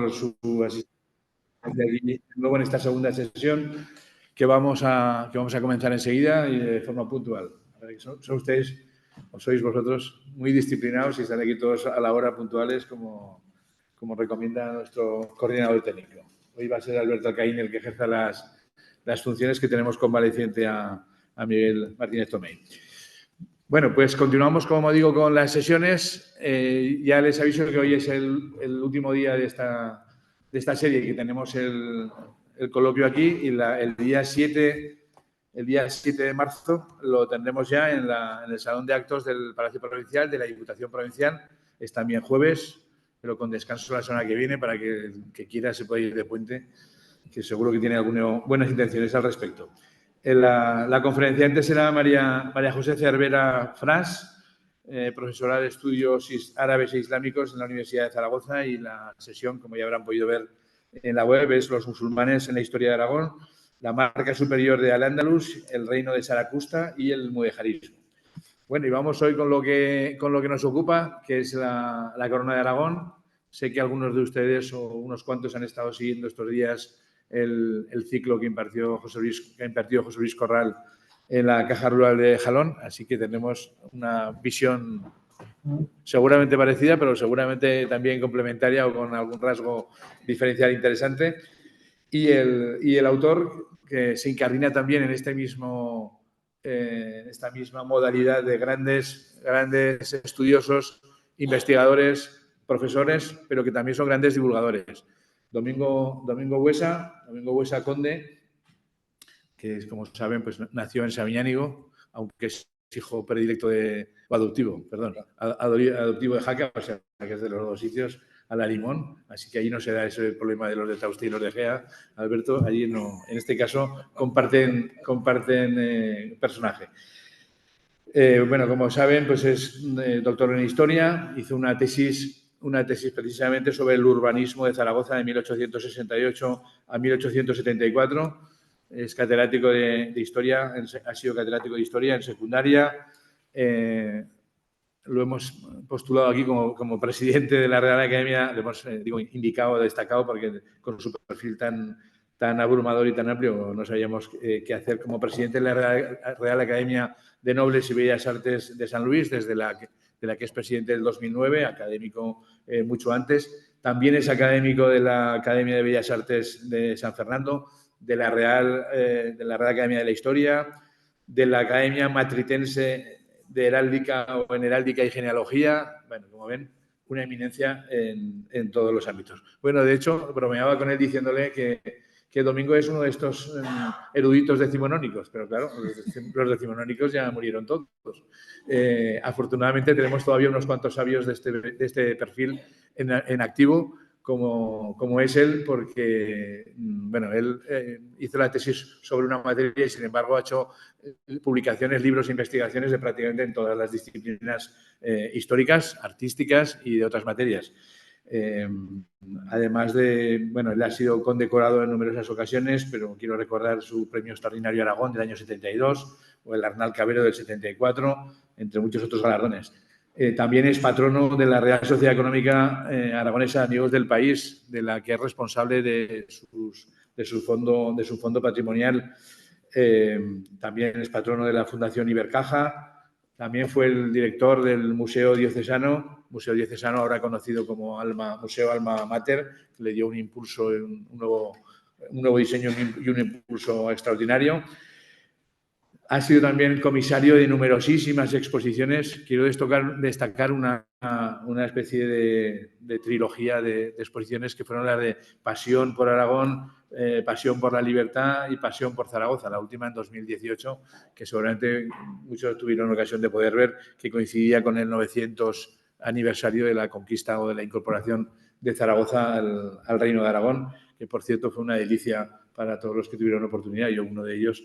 su asistencia aquí, luego en esta segunda sesión que vamos a comenzar enseguida y de forma puntual. Son ustedes, o sois vosotros, muy disciplinados y están aquí todos a la hora puntuales como recomienda nuestro coordinador técnico. Hoy va a ser Alberto Alcaín el que ejerza las funciones que tenemos convaleciente a Miguel Martínez Tomé. Bueno, pues continuamos, como digo, con las sesiones. Ya les aviso que hoy es el último día de esta serie, que tenemos el coloquio aquí, y el día 7 de marzo lo tendremos ya en el Salón de Actos del Palacio Provincial, de la Diputación Provincial. Es también jueves, pero con descanso la semana que viene para que el que quiera se pueda ir de puente, que seguro que tiene algunas buenas intenciones al respecto. La conferenciante será María José Cervera Fras, profesora de Estudios Árabes e Islámicos en la Universidad de Zaragoza, y la sesión, como ya habrán podido ver en la web, es Los musulmanes en la historia de Aragón, la marca superior de Al-Ándalus, el reino de Saracusta y el mudejarismo. Bueno, y vamos hoy con lo que nos ocupa, que es la Corona de Aragón. Sé que algunos de ustedes o unos cuantos han estado siguiendo estos días el ciclo que impartió José Luis Corral en la Caja Rural de Jalón, así que tenemos una visión seguramente parecida, pero seguramente también complementaria o con algún rasgo diferencial interesante. Y el autor, que se incardina también en esta misma modalidad de grandes estudiosos, investigadores, profesores, pero que también son grandes divulgadores. Domingo Buesa Conde, que, como saben, pues nació en Sabiñánigo, aunque es hijo predilecto adoptivo de Jaca, o sea, que es de los dos sitios, a la Limón, así que allí no se da ese problema de los de Tauste y los de Gea, Alberto, allí no, en este caso comparten personaje. Bueno, como saben, pues es doctor en Historia, hizo una tesis precisamente sobre el urbanismo de Zaragoza de 1868 a 1874. Es catedrático de Historia, ha sido catedrático de Historia en secundaria. Lo hemos postulado aquí como presidente de la Real Academia, lo hemos indicado, destacado, porque con su perfil tan abrumador y tan amplio no sabíamos qué hacer como presidente de la Real Academia de Nobles y Bellas Artes de San Luis, de la que es presidente del 2009, académico mucho antes. También es académico de la Academia de Bellas Artes de San Fernando, de la Real Academia de la Historia, de la Academia Matritense de Heráldica o en Heráldica y Genealogía. Bueno, como ven, una eminencia en todos los ámbitos. Bueno, de hecho, bromeaba con él diciéndole que Domingo es uno de estos eruditos decimonónicos, pero claro, los decimonónicos ya murieron todos. Afortunadamente tenemos todavía unos cuantos sabios de este perfil en activo, como es él, porque bueno, él hizo la tesis sobre una materia y, sin embargo, ha hecho publicaciones, libros e investigaciones de prácticamente en todas las disciplinas históricas, artísticas y de otras materias. Además de, bueno, él ha sido condecorado en numerosas ocasiones, pero quiero recordar su Premio Extraordinario Aragón del año 72 o el Arnal Cabero del 74, entre muchos otros galardones. También es patrono de la Real Sociedad Económica Aragonesa Amigos del País, de la que es responsable de su fondo patrimonial. También es patrono de la Fundación Ibercaja. También fue el director del Museo Diocesano ahora conocido como Museo Alma Mater, que le dio un impulso, un nuevo diseño y un impulso extraordinario. Ha sido también comisario de numerosísimas exposiciones. Quiero destacar una especie de trilogía de exposiciones que fueron las de Pasión por Aragón, Pasión por la Libertad y Pasión por Zaragoza, la última en 2018, que seguramente muchos tuvieron ocasión de poder ver, que coincidía con el 900 aniversario de la conquista o de la incorporación de Zaragoza al Reino de Aragón, que, por cierto, fue una delicia para todos los que tuvieron oportunidad, yo uno de ellos,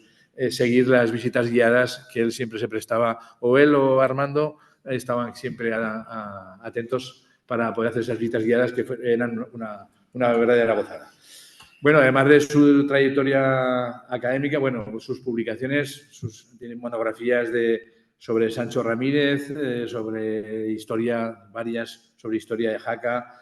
seguir las visitas guiadas que él siempre se prestaba, o él o Armando estaban siempre atentos para poder hacer esas visitas guiadas que eran una verdadera gozada. Bueno, además de su trayectoria académica, bueno, sus publicaciones, tienen monografías sobre Sancho Ramírez, sobre historia, varias sobre historia de Jaca,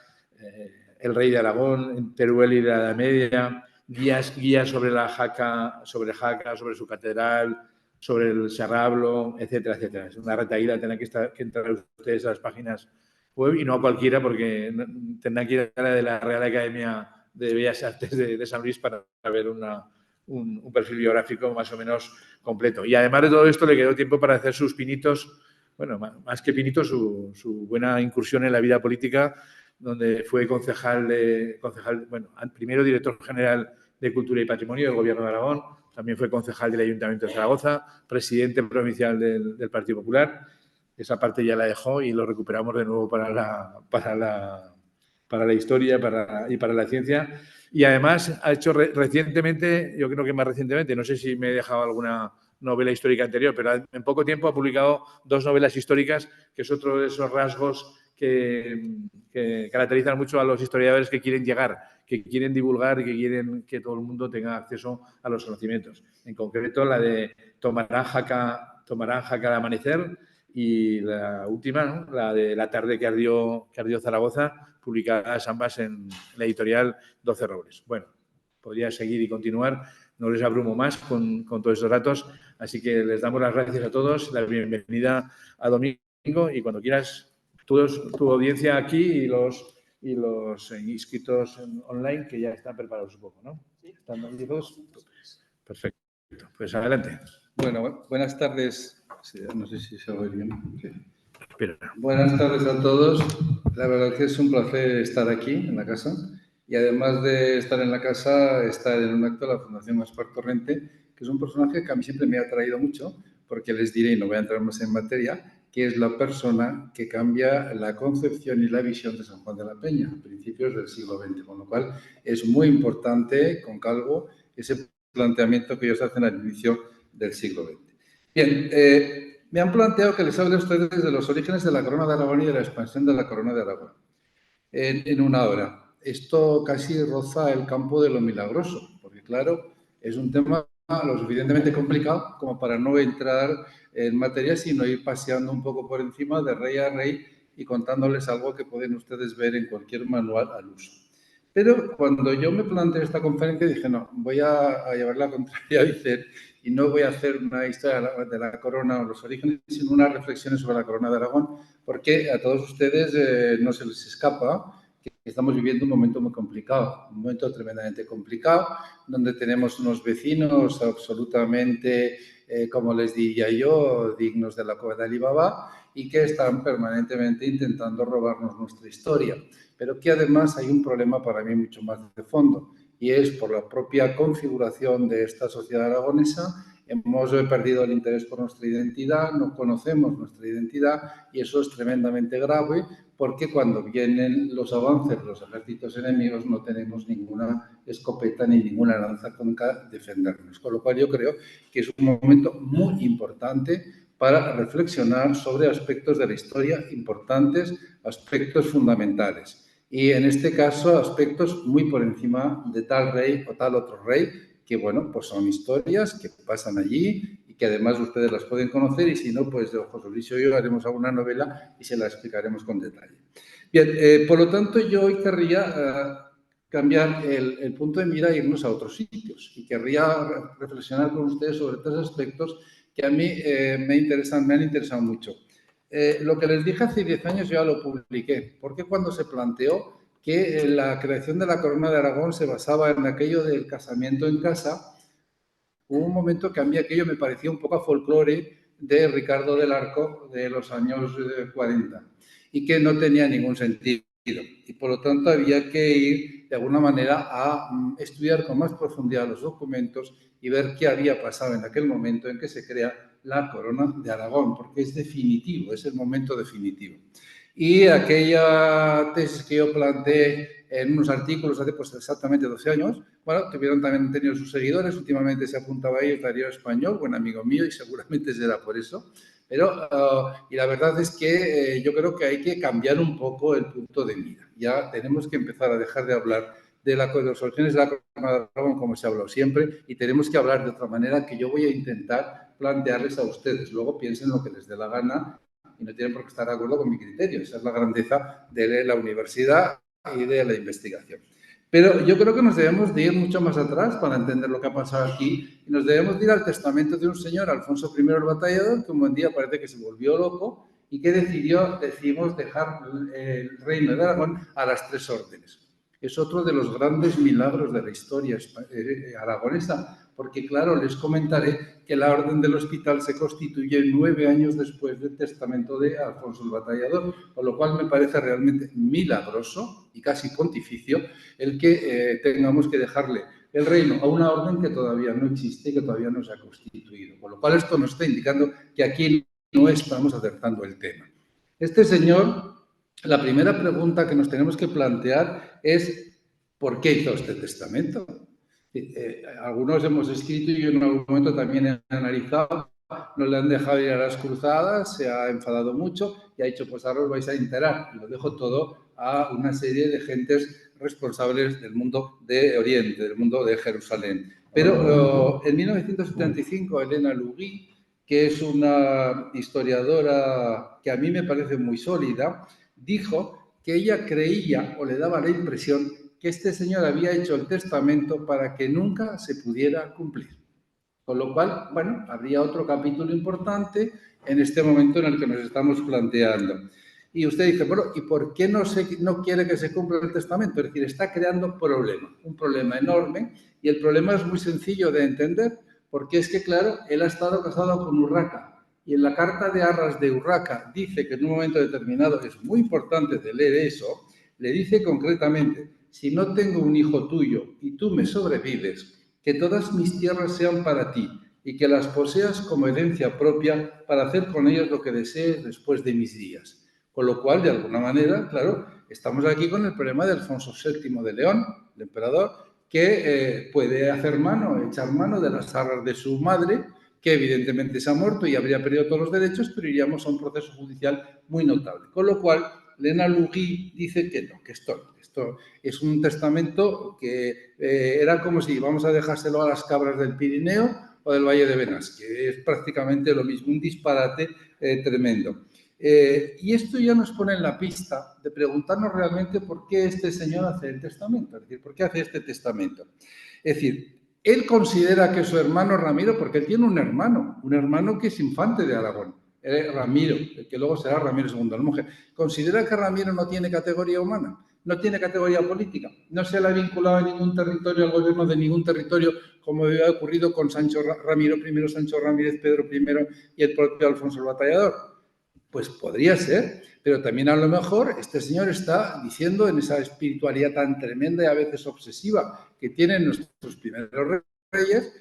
el rey de Aragón, Teruel y la Edad Media, guías sobre la Jaca, sobre su catedral, sobre el Serrablo, etcétera, etcétera. Es una retaíla, tendrán que entrar ustedes a las páginas web y no a cualquiera, porque tendrán que ir a la de la Real Academia de Bellas Artes de San Luis para ver un perfil biográfico más o menos completo. Y además de todo esto, le quedó tiempo para hacer sus pinitos, bueno, más que pinitos, su buena incursión en la vida política, donde fue concejal, bueno, primero director general de Cultura y Patrimonio del Gobierno de Aragón, también fue concejal del Ayuntamiento de Zaragoza, presidente provincial del Partido Popular. Esa parte ya la dejó y lo recuperamos de nuevo para la historia y para la ciencia. Y además ha hecho recientemente, yo creo que más recientemente, no sé si me he dejado alguna novela histórica anterior, pero en poco tiempo ha publicado 2 novelas históricas, que es otro de esos rasgos que caracterizan mucho a los historiadores que quieren llegar, que quieren divulgar y que quieren que todo el mundo tenga acceso a los conocimientos. En concreto, la de Tomarán Jaca al amanecer y la última, ¿no? La de La tarde que ardió Zaragoza, publicadas ambas en la editorial 12 Robles. Bueno, podría seguir y continuar. No les abrumo más con todos estos datos, así que les damos las gracias a todos, la bienvenida a Domingo y cuando quieras, tu audiencia aquí y los inscritos online que ya están preparados un poco, ¿no? ¿Están listos? Perfecto. Pues adelante. Bueno, buenas tardes. No sé si se oye bien. Sí. Espera. Buenas tardes a todos. La verdad que es un placer estar aquí en la casa y además de estar en la casa, estar en un acto de la Fundación Gaspar Torrente, que es un personaje que a mí siempre me ha atraído mucho, porque les diré, y no voy a entrar más en materia, que es la persona que cambia la concepción y la visión de San Juan de la Peña a principios del siglo XX, con lo cual es muy importante, con Calvo, ese planteamiento que ellos hacen al inicio del siglo XX. Bien, me han planteado que les hable a ustedes de los orígenes de la Corona de Aragón y de la expansión de la Corona de Aragón en una hora. Esto casi roza el campo de lo milagroso, porque claro, es un tema lo suficientemente complicado como para no entrar en materia, sino ir paseando un poco por encima de rey a rey y contándoles algo que pueden ustedes ver en cualquier manual al uso. Pero cuando yo me planteé esta conferencia dije, no, voy a llevar la contraria a Vicente y no voy a hacer una historia de la corona o los orígenes, sino unas reflexiones sobre la corona de Aragón, porque a todos ustedes no se les escapa que estamos viviendo un momento muy complicado, un momento tremendamente complicado, donde tenemos unos vecinos absolutamente, como les diría yo, dignos de la cueva de Alibaba y que están permanentemente intentando robarnos nuestra historia. Pero que además hay un problema para mí mucho más de fondo, y es por la propia configuración de esta sociedad aragonesa. Hemos perdido el interés por nuestra identidad, no conocemos nuestra identidad y eso es tremendamente grave porque cuando vienen los avances de los ejércitos enemigos no tenemos ninguna escopeta ni ninguna lanza con que defendernos. Con lo cual yo creo que es un momento muy importante para reflexionar sobre aspectos de la historia importantes, aspectos fundamentales. Y en este caso, aspectos muy por encima de tal rey o tal otro rey, que bueno, pues son historias que pasan allí y que además ustedes las pueden conocer y si no, pues José Luis y yo haremos alguna novela y se la explicaremos con detalle. Bien, por lo tanto, yo hoy querría cambiar el punto de mira e irnos a otros sitios y querría reflexionar con ustedes sobre 3 aspectos que a mí me han interesado mucho. Lo que les dije hace 10 años ya lo publiqué, porque cuando se planteó que la creación de la Corona de Aragón se basaba en aquello del casamiento en casa, hubo un momento que a mí aquello me parecía un poco a folclore de Ricardo del Arco de los años 40 y que no tenía ningún sentido. Y por lo tanto había que ir de alguna manera a estudiar con más profundidad los documentos y ver qué había pasado en aquel momento en que se crea la Corona de Aragón, porque es definitivo, es el momento definitivo. Y aquella tesis que yo planteé en unos artículos hace pues exactamente 12 años, bueno, también tenido sus seguidores, últimamente se apuntaba ahí el Darío Español, buen amigo mío, y seguramente será por eso. Pero, y la verdad es que yo creo que hay que cambiar un poco el punto de mira. Ya tenemos que empezar a dejar de hablar de los orígenes de la Corona de Aragón como se ha hablado siempre y tenemos que hablar de otra manera que yo voy a intentar plantearles a ustedes. Luego piensen lo que les dé la gana y no tienen por qué estar de acuerdo con mi criterio. Esa es la grandeza de la universidad y de la investigación. Pero yo creo que nos debemos de ir mucho más atrás para entender lo que ha pasado aquí y nos debemos de ir al testamento de un señor, Alfonso I el Batallador, que un buen día parece que se volvió loco y que decidimos dejar el reino de Aragón a las 3 órdenes. Es otro de los grandes milagros de la historia aragonesa, porque claro, les comentaré que la Orden del Hospital se constituye 9 años después del testamento de Alfonso el Batallador, con lo cual me parece realmente milagroso y casi pontificio el que tengamos que dejarle el reino a una orden que todavía no existe y que todavía no se ha constituido. Con lo cual esto nos está indicando que aquí no estamos acertando el tema. Este señor, la primera pregunta que nos tenemos que plantear es ¿por qué hizo este testamento? Algunos hemos escrito y yo en algún momento también he analizado, no le han dejado ir a las cruzadas, se ha enfadado mucho y ha dicho, pues ahora os vais a enterar. Y lo dejo todo a una serie de gentes responsables del mundo de Oriente, del mundo de Jerusalén. Pero en 1975, Elena Lugui, que es una historiadora que a mí me parece muy sólida, dijo que ella creía o le daba la impresión que este señor había hecho el testamento para que nunca se pudiera cumplir. Con lo cual, bueno, habría otro capítulo importante en este momento en el que nos estamos planteando. Y usted dice, bueno, ¿y por qué no quiere que se cumpla el testamento? Es decir, está creando un problema enorme, y el problema es muy sencillo de entender, porque es que, claro, él ha estado casado con Urraca, y en la carta de arras de Urraca dice que en un momento determinado, es muy importante de leer eso, le dice concretamente, si no tengo un hijo tuyo y tú me sobrevives, que todas mis tierras sean para ti y que las poseas como herencia propia para hacer con ellas lo que desees después de mis días. Con lo cual, de alguna manera, claro, estamos aquí con el problema de Alfonso VII de León, el emperador, que puede echar mano de las arras de su madre, que evidentemente se ha muerto y habría perdido todos los derechos, pero iríamos a un proceso judicial muy notable. Con lo cual, Elena Lugui dice que no, que esto es un testamento que era como si vamos a dejárselo a las cabras del Pirineo o del Valle de Benas, que es prácticamente lo mismo, un disparate tremendo. Y esto ya nos pone en la pista de preguntarnos realmente por qué este señor hace el testamento, es decir, por qué hace este testamento. Es decir, él considera que su hermano Ramiro, porque él tiene un hermano que es infante de Aragón, Ramiro, el que luego será Ramiro II el Monje, considera que Ramiro no tiene categoría humana, no tiene categoría política, no se le ha vinculado a ningún territorio, al gobierno de ningún territorio, como había ocurrido con Ramiro I, Sancho Ramírez, Pedro I y el propio Alfonso el Batallador. Pues podría ser, pero también a lo mejor este señor está diciendo en esa espiritualidad tan tremenda y a veces obsesiva que tienen nuestros primeros reyes,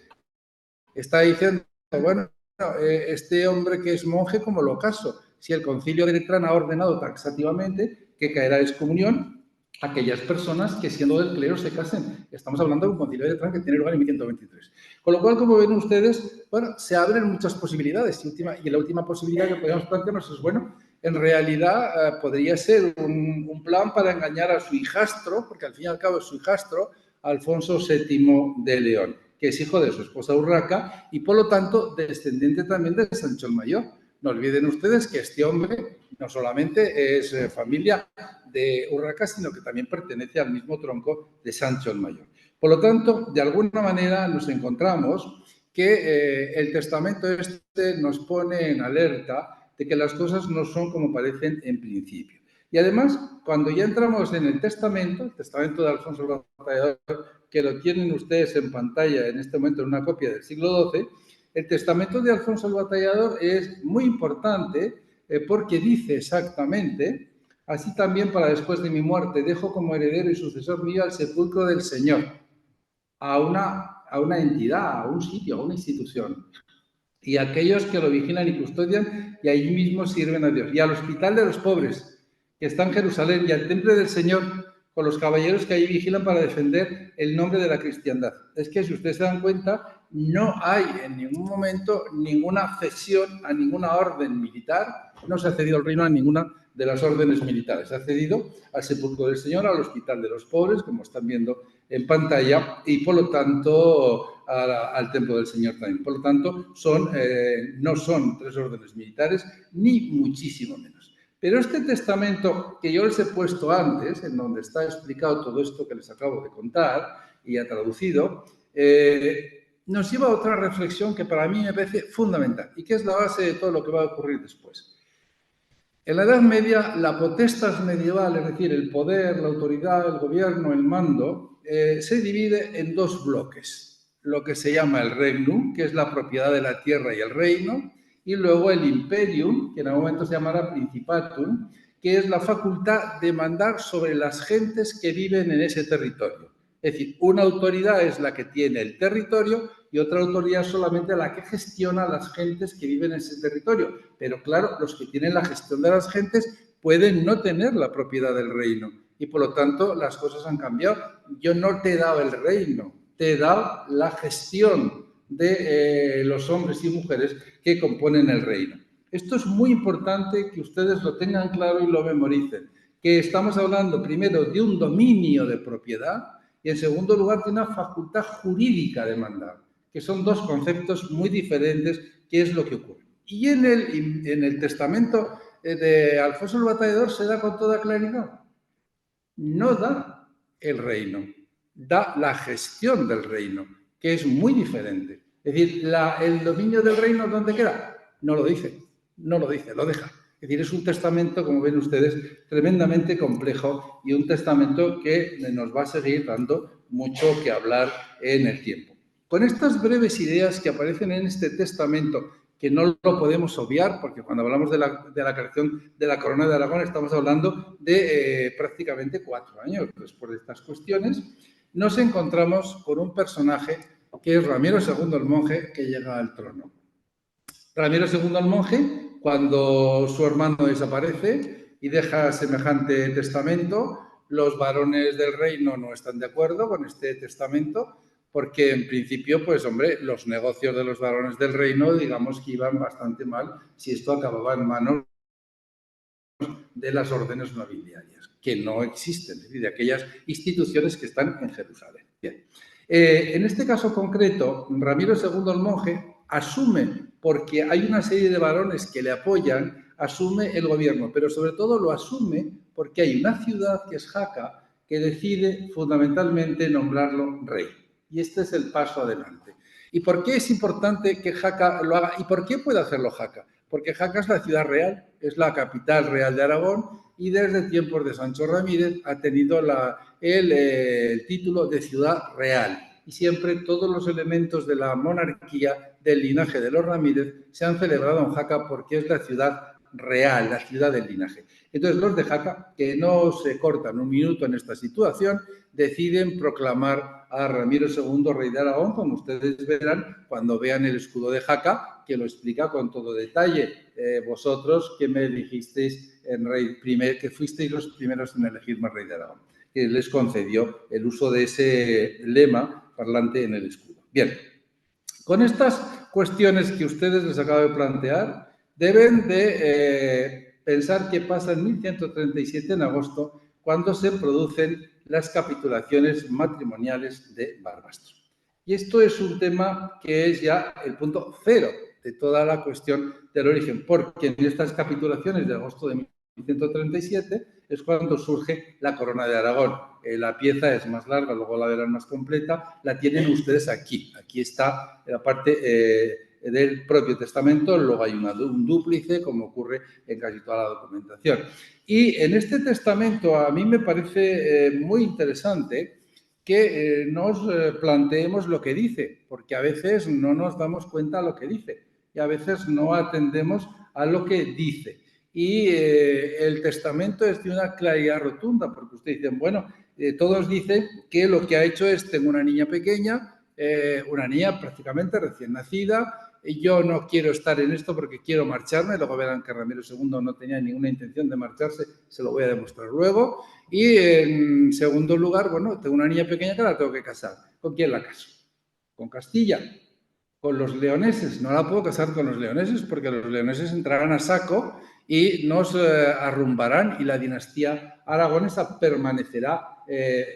está diciendo, bueno, este hombre que es monje, ¿cómo lo caso? Si el concilio de Letrán ha ordenado taxativamente que caerá excomunión a aquellas personas que siendo del clero se casen. Estamos hablando de un concilio de Letrán que tiene lugar en 1123. Con lo cual, como ven ustedes, bueno, se abren muchas posibilidades y la última posibilidad que podemos plantearnos es, bueno, en realidad podría ser un plan para engañar a su hijastro, porque al fin y al cabo es su hijastro, Alfonso VII de León, que es hijo de su esposa Urraca y, por lo tanto, descendiente también de Sancho el Mayor. No olviden ustedes que este hombre no solamente es familia de Urraca, sino que también pertenece al mismo tronco de Sancho el Mayor. Por lo tanto, de alguna manera nos encontramos que el testamento nos pone en alerta de que las cosas no son como parecen en principio. Y además, cuando ya entramos en el testamento de Alfonso el Batallador, que lo tienen ustedes en pantalla en este momento en una copia del siglo XII, el testamento de Alfonso el Batallador es muy importante porque dice exactamente, así también para después de mi muerte dejo como heredero y sucesor mío al sepulcro del Señor, a una entidad, a un sitio, a una institución, y a aquellos que lo vigilan y custodian y allí mismo sirven a Dios, y al hospital de los pobres que está en Jerusalén y al templo del Señor con los caballeros que allí vigilan para defender el nombre de la cristiandad. Es que si ustedes se dan cuenta, no hay en ningún momento ninguna cesión a ninguna orden militar, no se ha cedido el reino a ninguna de las órdenes militares, se ha cedido al sepulcro del Señor, al hospital de los pobres, como están viendo en pantalla, y por lo tanto al templo del Señor también. Por lo tanto, no son 3 órdenes militares, ni muchísimo menos. Pero este testamento que yo les he puesto antes, en donde está explicado todo esto que les acabo de contar y ha traducido, nos lleva a otra reflexión que para mí me parece fundamental y que es la base de todo lo que va a ocurrir después. En la Edad Media, la potestas medieval, es decir, el poder, la autoridad, el gobierno, el mando, se divide en dos bloques. Lo que se llama el regnum, que es la propiedad de la tierra y el reino, y luego el imperium, que en algún momento se llamará principatum, que es la facultad de mandar sobre las gentes que viven en ese territorio. Es decir, una autoridad es la que tiene el territorio y otra autoridad solamente la que gestiona a las gentes que viven en ese territorio. Pero claro, los que tienen la gestión de las gentes pueden no tener la propiedad del reino y por lo tanto las cosas han cambiado. Yo no te he dado el reino, te he dado la gestión de los hombres y mujeres que componen el reino. Esto es muy importante que ustedes lo tengan claro y lo memoricen, que estamos hablando primero de un dominio de propiedad y en segundo lugar de una facultad jurídica de mandar, que son dos conceptos muy diferentes, que es lo que ocurre. Y en el testamento de Alfonso el Batallador se da con toda claridad. No da el reino, da la gestión del reino, que es muy diferente. Es decir, el dominio del reino, ¿dónde queda? No lo dice, lo deja. Es decir, es un testamento, como ven ustedes, tremendamente complejo y un testamento que nos va a seguir dando mucho que hablar en el tiempo. Con estas breves ideas que aparecen en este testamento, que no lo podemos obviar, porque cuando hablamos de la creación de la Corona de Aragón estamos hablando de prácticamente 4 años después de estas cuestiones, nos encontramos con un personaje que es Ramiro II el Monje, que llega al trono. Ramiro II el Monje, cuando su hermano desaparece y deja semejante testamento, los varones del reino no están de acuerdo con este testamento, porque en principio, pues hombre, los negocios de los varones del reino, digamos que iban bastante mal si esto acababa en manos de las órdenes nobiliarias, que no existen, es decir, de aquellas instituciones que están en Jerusalén. Bien. En este caso concreto, Ramiro II el Monje asume, porque hay una serie de varones que le apoyan, asume el gobierno, pero sobre todo lo asume porque hay una ciudad que es Jaca que decide fundamentalmente nombrarlo rey. Y este es el paso adelante. ¿Y por qué es importante que Jaca lo haga? ¿Y por qué puede hacerlo Jaca? Porque Jaca es la ciudad real, es la capital real de Aragón y desde tiempos de Sancho Ramírez ha tenido el título de ciudad real. Y siempre todos los elementos de la monarquía, del linaje de los Ramírez, se han celebrado en Jaca porque es la ciudad real, la ciudad del linaje. Entonces los de Jaca, que no se cortan un minuto en esta situación, deciden proclamar a Ramiro II rey de Aragón, como ustedes verán cuando vean el escudo de Jaca, que lo explica con todo detalle. Vosotros que me elegisteis en rey, que fuisteis los primeros en elegirme rey de Aragón, que les concedió el uso de ese lema parlante en el escudo. Bien, con estas cuestiones que ustedes les acabo de plantear, deben de pensar qué pasa en 1137 en agosto, cuando se producen las capitulaciones matrimoniales de Barbastro. Y esto es un tema que es ya el punto cero de toda la cuestión del origen, porque en estas capitulaciones de agosto de 1137 es cuando surge la Corona de Aragón. La pieza es más larga, luego la verán más completa, la tienen ustedes aquí. Aquí está la parte del propio testamento, luego hay un dúplice, como ocurre en casi toda la documentación. Y en este testamento a mí me parece muy interesante que nos planteemos lo que dice, porque a veces no nos damos cuenta de lo que dice y a veces no atendemos a lo que dice. Y el testamento es de una claridad rotunda, porque ustedes dicen, bueno, todos dicen que lo que ha hecho es, tengo una niña pequeña, una niña prácticamente recién nacida, y yo no quiero estar en esto porque quiero marcharme, luego verán que Ramiro II no tenía ninguna intención de marcharse, se lo voy a demostrar luego, y en segundo lugar, bueno, tengo una niña pequeña que la tengo que casar. ¿Con quién la caso? ¿Con Castilla? ¿Con los leoneses? No la puedo casar con los leoneses porque los leoneses entrarán a saco y nos arrumbarán y la dinastía aragonesa permanecerá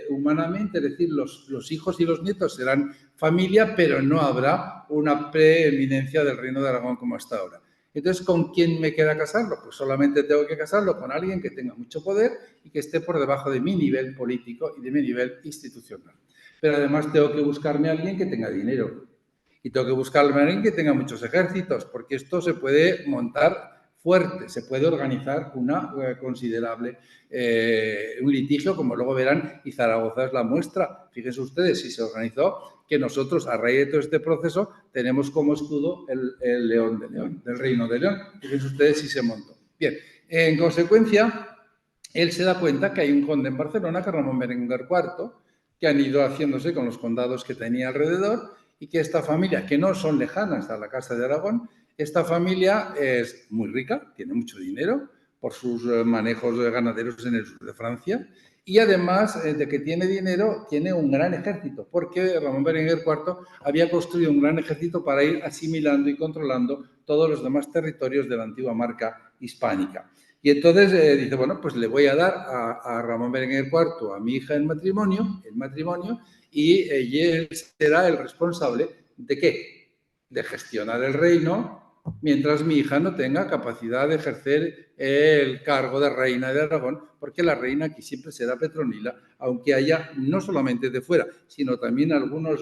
humanamente, es decir, los hijos y los nietos serán familia, pero no habrá una preeminencia del reino de Aragón como hasta ahora. Entonces, ¿con quién me queda casarlo? Pues solamente tengo que casarlo con alguien que tenga mucho poder y que esté por debajo de mi nivel político y de mi nivel institucional. Pero además tengo que buscarme a alguien que tenga dinero. Y tengo que buscarme a alguien que tenga muchos ejércitos, porque esto se puede montar fuerte, se puede organizar una considerable, un litigio, como luego verán, y Zaragoza es la muestra. Fíjense ustedes, si se organizó, que nosotros, a raíz de todo este proceso, tenemos como escudo el León de León, del Reino de León. Fíjense ustedes si se montó. Bien, en consecuencia, él se da cuenta que hay un conde en Barcelona, que es Ramón Berenguer IV, que han ido haciéndose con los condados que tenía alrededor, y que esta familia, que no son lejanas a la Casa de Aragón, esta familia es muy rica, tiene mucho dinero por sus manejos ganaderos en el sur de Francia, y además de que tiene dinero, tiene un gran ejército, porque Ramón Berenguer IV había construido un gran ejército para ir asimilando y controlando todos los demás territorios de la antigua marca hispánica. Y entonces dice, bueno, pues le voy a dar a Ramón Berenguer IV, a mi hija, el matrimonio, y él será el responsable ¿de qué? De gestionar el reino, mientras mi hija no tenga capacidad de ejercer el cargo de reina de Aragón, porque la reina aquí siempre será Petronila, aunque haya no solamente de fuera, sino también algunos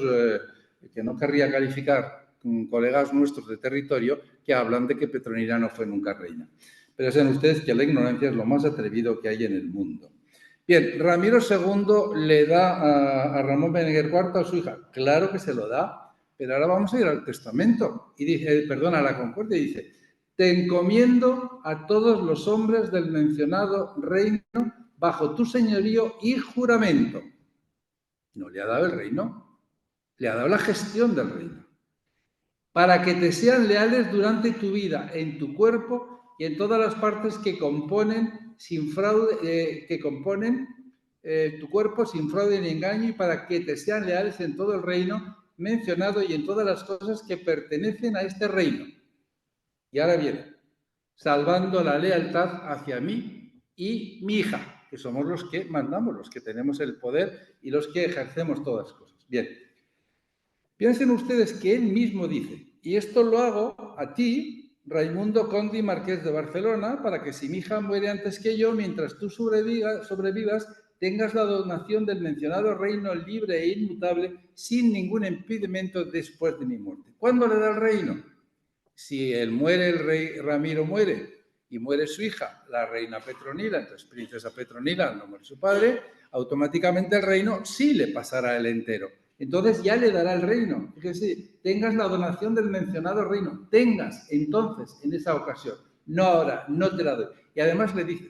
que no querría calificar, colegas nuestros de territorio, que hablan de que Petronila no fue nunca reina. Pero saben ustedes que la ignorancia es lo más atrevido que hay en el mundo. Bien, Ramiro II le da a Ramón Berenguer IV a su hija. Claro que se lo da, pero ahora vamos a ir al testamento. Y dice, perdón, a la concordia, y dice, te encomiendo a todos los hombres del mencionado reino bajo tu señorío y juramento. No le ha dado el reino, le ha dado la gestión del reino. Para que te sean leales durante tu vida, en tu cuerpo y en todas las partes que componen sin fraude, tu cuerpo sin fraude ni engaño, y para que te sean leales en todo el reino mencionado y en todas las cosas que pertenecen a este reino. Y ahora viene, salvando la lealtad hacia mí y mi hija, que somos los que mandamos, los que tenemos el poder y los que ejercemos todas las cosas. Bien, piensen ustedes que él mismo dice, y esto lo hago a ti, Raimundo Conde y Marqués de Barcelona, para que si mi hija muere antes que yo, mientras tú sobrevivas, tengas la donación del mencionado reino libre e inmutable, sin ningún impedimento después de mi muerte. ¿Cuándo le da el reino? Si él muere, el rey Ramiro muere, y muere su hija, la reina Petronila, entonces princesa Petronila, no muere su padre, automáticamente el reino sí le pasará el entero. Entonces ya le dará el reino. Fíjese, tengas la donación del mencionado reino, tengas entonces en esa ocasión, no ahora, no te la doy. Y además le dice,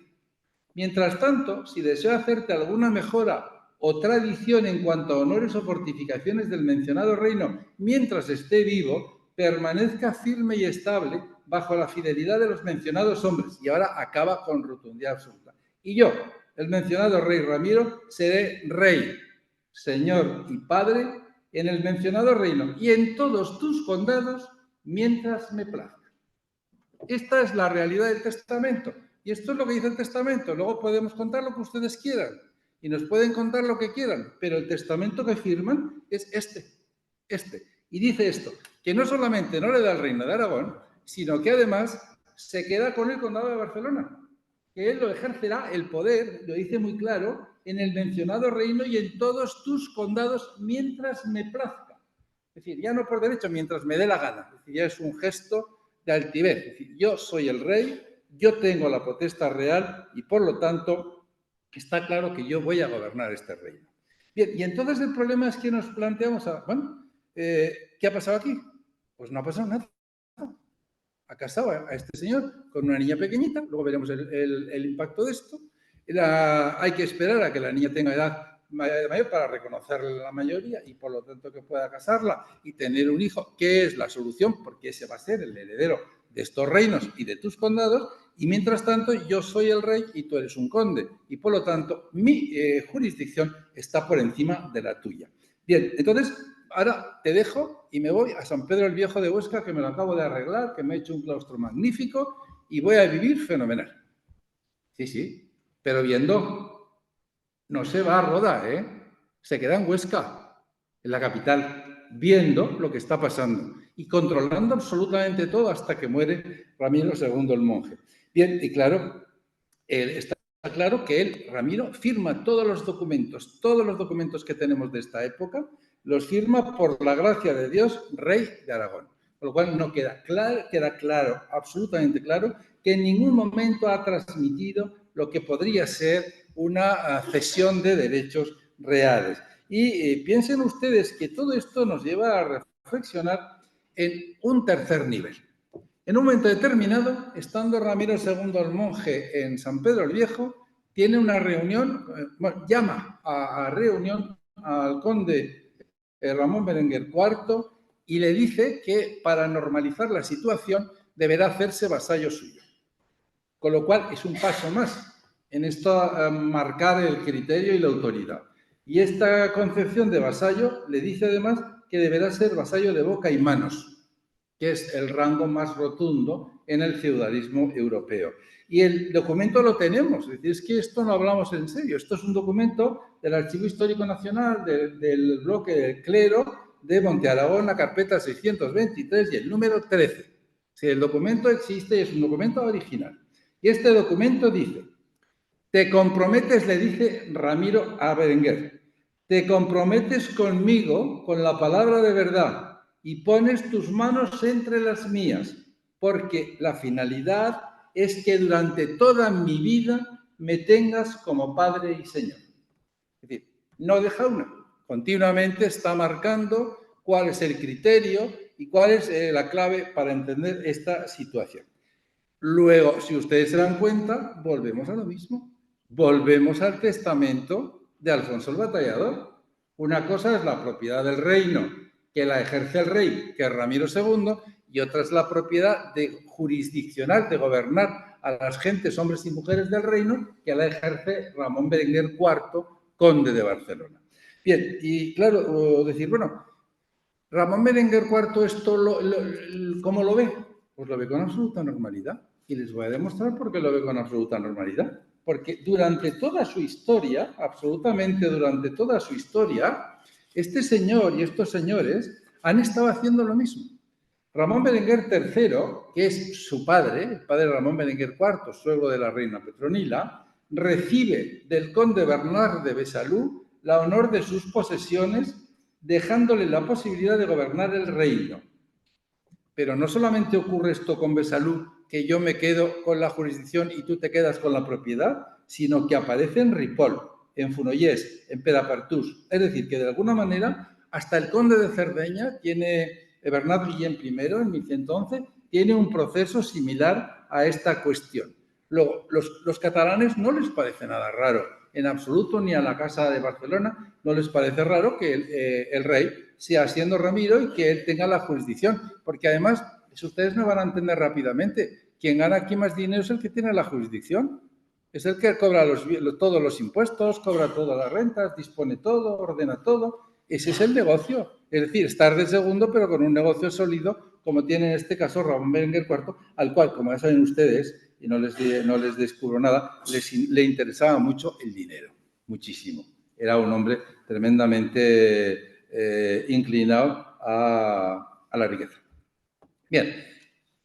mientras tanto, si deseo hacerte alguna mejora o tradición en cuanto a honores o fortificaciones del mencionado reino mientras esté vivo, permanezca firme y estable bajo la fidelidad de los mencionados hombres. Y ahora acaba con rotundidad absoluta. Y yo, el mencionado rey Ramiro, seré rey, señor y padre en el mencionado reino y en todos tus condados mientras me plazca. Esta es la realidad del testamento. Y esto es lo que dice el testamento. Luego podemos contar lo que ustedes quieran y nos pueden contar lo que quieran, pero el testamento que firman es este. Y dice esto, que no solamente no le da el reino de Aragón, sino que además se queda con el condado de Barcelona, que él lo ejercerá el poder, lo dice muy claro, en el mencionado reino y en todos tus condados mientras me plazca. Es decir, ya no por derecho, mientras me dé la gana. Es decir, ya es un gesto de altivez. Es decir, yo soy el rey, yo tengo la potestad real y por lo tanto está claro que yo voy a gobernar este reino. Bien, y entonces el problema es que nos planteamos, ¿qué ha pasado aquí? Pues no ha pasado nada. Ha casado a este señor con una niña pequeñita, luego veremos el impacto de esto. Hay que esperar a que la niña tenga edad mayor para reconocer la mayoría y por lo tanto que pueda casarla y tener un hijo, que es la solución, porque ese va a ser el heredero de estos reinos y de tus condados, y mientras tanto yo soy el rey y tú eres un conde, y por lo tanto mi jurisdicción está por encima de la tuya. Bien, entonces ahora te dejo y me voy a San Pedro el Viejo de Huesca, que me lo acabo de arreglar, que me he hecho un claustro magnífico y voy a vivir fenomenal. Sí, pero viendo, no se va a Roda, se queda en Huesca, en la capital, viendo lo que está pasando. y controlando absolutamente todo hasta que muere Ramiro II el monje. Bien, y claro, está claro que él, Ramiro, firma todos los documentos que tenemos de esta época, los firma por la gracia de Dios, rey de Aragón. Con lo cual no queda claro, absolutamente claro, que en ningún momento ha transmitido lo que podría ser una cesión de derechos reales. Y piensen ustedes que todo esto nos lleva a reflexionar en un tercer nivel. En un momento determinado, estando Ramiro II el monje en San Pedro el Viejo, tiene una reunión, llama a reunión al conde Ramón Berenguer IV y le dice que para normalizar la situación deberá hacerse vasallo suyo. Con lo cual es un paso más en esto marcar el criterio y la autoridad. Y esta concepción de vasallo le dice además que deberá ser vasallo de boca y manos, que es el rango más rotundo en el feudalismo europeo. Y el documento lo tenemos, es decir, es que esto no hablamos en serio, esto es un documento del Archivo Histórico Nacional del bloque del clero de Monte Aragón, la carpeta 623 y el número 13. Si el documento existe, es un documento original. Y este documento dice, te comprometes, le dice Ramiro a Berenguer, te comprometes conmigo con la palabra de verdad y pones tus manos entre las mías, porque la finalidad es que durante toda mi vida me tengas como Padre y Señor. Es decir, no deja una, continuamente está marcando cuál es el criterio y cuál es la clave para entender esta situación. Luego, si ustedes se dan cuenta, volvemos a lo mismo. Volvemos al testamento de Alfonso el Batallador. Una cosa es la propiedad del reino, que la ejerce el rey, que es Ramiro II, y otra es la propiedad jurisdiccional de gobernar a las gentes, hombres y mujeres del reino, que la ejerce Ramón Berenguer IV, conde de Barcelona. Bien, y claro, decir, bueno, Ramón Berenguer IV, ¿esto cómo lo ve? Pues lo ve con absoluta normalidad. Y les voy a demostrar por qué lo ve con absoluta normalidad. Porque durante toda su historia, absolutamente durante toda su historia, este señor y estos señores han estado haciendo lo mismo. Ramón Berenguer III, que es su padre, el padre Ramón Berenguer IV, suegro de la reina Petronila, recibe del conde Bernard de Besalú la honor de sus posesiones, dejándole la posibilidad de gobernar el reino. Pero no solamente ocurre esto con Besalú, que yo me quedo con la jurisdicción y tú te quedas con la propiedad, sino que aparece en Ripoll, en Fonollés, en Pedapartús. Es decir, que de alguna manera hasta el conde de Cerdeña Bernat Guillén I, en 1111, tiene un proceso similar a esta cuestión. Luego, los catalanes no les parece nada raro, en absoluto, ni a la Casa de Barcelona, no les parece raro que el rey sea siendo Ramiro y que él tenga la jurisdicción, porque además, eso ustedes me van a entender rápidamente, quien gana aquí más dinero es el que tiene la jurisdicción, es el que cobra todos los impuestos, cobra todas las rentas, dispone todo, ordena todo, ese es el negocio, es decir, estar de segundo pero con un negocio sólido, como tiene en este caso Ramón Berenguer IV, al cual, como ya saben ustedes, y no les descubro nada, le interesaba mucho el dinero, muchísimo. Era un hombre tremendamente inclinado a la riqueza. Bien,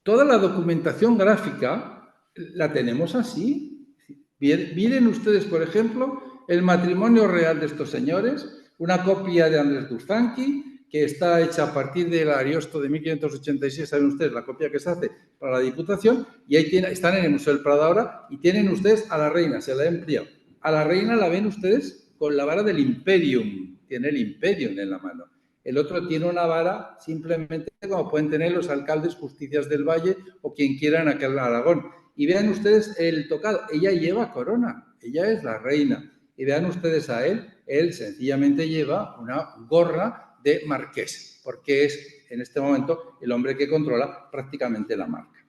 toda la documentación gráfica la tenemos así. Miren ustedes, por ejemplo, el matrimonio real de estos señores, una copia de Andrés Duzanqui, que está hecha a partir del Ariosto de 1586, saben ustedes, la copia que se hace para la Diputación, y ahí están en el Museo del Prado ahora, y tienen ustedes a la reina, se la he ampliado. A la reina la ven ustedes con la vara del Imperium, tiene el Imperium en la mano. El otro tiene una vara simplemente como pueden tener los alcaldes Justicias del Valle o quien quiera en aquel Aragón. Y vean ustedes el tocado, ella lleva corona, ella es la reina. Y vean ustedes a él sencillamente lleva una gorra de marqués, porque es en este momento el hombre que controla prácticamente la marca.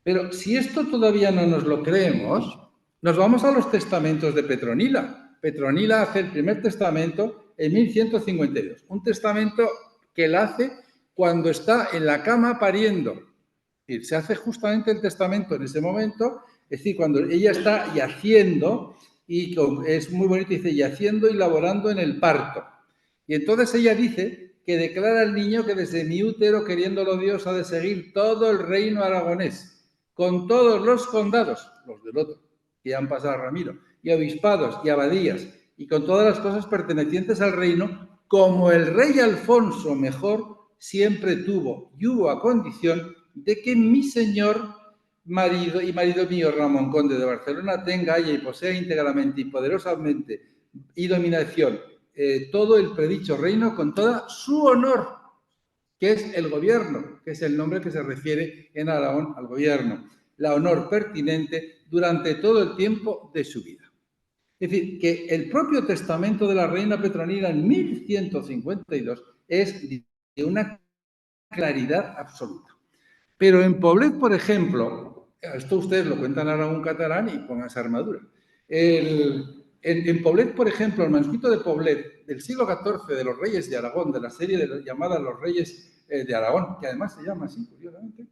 Pero si esto todavía no nos lo creemos, nos vamos a los testamentos de Petronila. Petronila hace el primer testamento en 1152, un testamento que él hace cuando está en la cama pariendo. Y se hace justamente el testamento en ese momento, es decir, cuando ella está yaciendo, y es muy bonito, dice, yaciendo y laborando en el parto. Y entonces ella dice que declara al niño que desde mi útero, queriéndolo Dios, ha de seguir todo el reino aragonés, con todos los condados, los del otro, que ya han pasado a Ramiro, y obispados y abadías, y con todas las cosas pertenecientes al reino, como el rey Alfonso mejor siempre tuvo y hubo a condición de que mi señor marido y marido mío, Ramón Conde de Barcelona, tenga, haya y posea íntegramente y poderosamente y dominación todo el predicho reino con toda su honor, que es el gobierno, que es el nombre que se refiere en Aragón al gobierno, la honor pertinente durante todo el tiempo de su vida. Es decir, que el propio testamento de la reina Petronila en 1152 es de una claridad absoluta. Pero en Poblet, por ejemplo, esto ustedes lo cuentan ahora un catalán y pónganse armadura. En Poblet, por ejemplo, el manuscrito de Poblet del siglo XIV de los reyes de Aragón, de la serie llamada Los Reyes de Aragón, que además se llama así, curiosamente,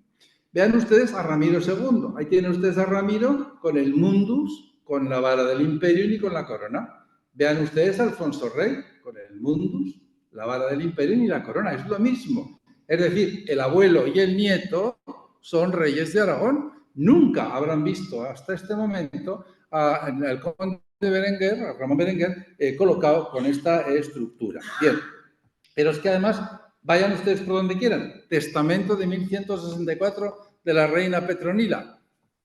vean ustedes a Ramiro II. Ahí tienen ustedes a Ramiro con el mundus, con la vara del imperio y con la corona. Vean ustedes a Alfonso Rey con el mundus, la vara del imperio y la corona. Es lo mismo. Es decir, el abuelo y el nieto son reyes de Aragón. Nunca habrán visto hasta este momento al conde Berenguer, a Ramón Berenguer, colocado con esta estructura. Bien, pero es que además, vayan ustedes por donde quieran, testamento de 1164 de la reina Petronila.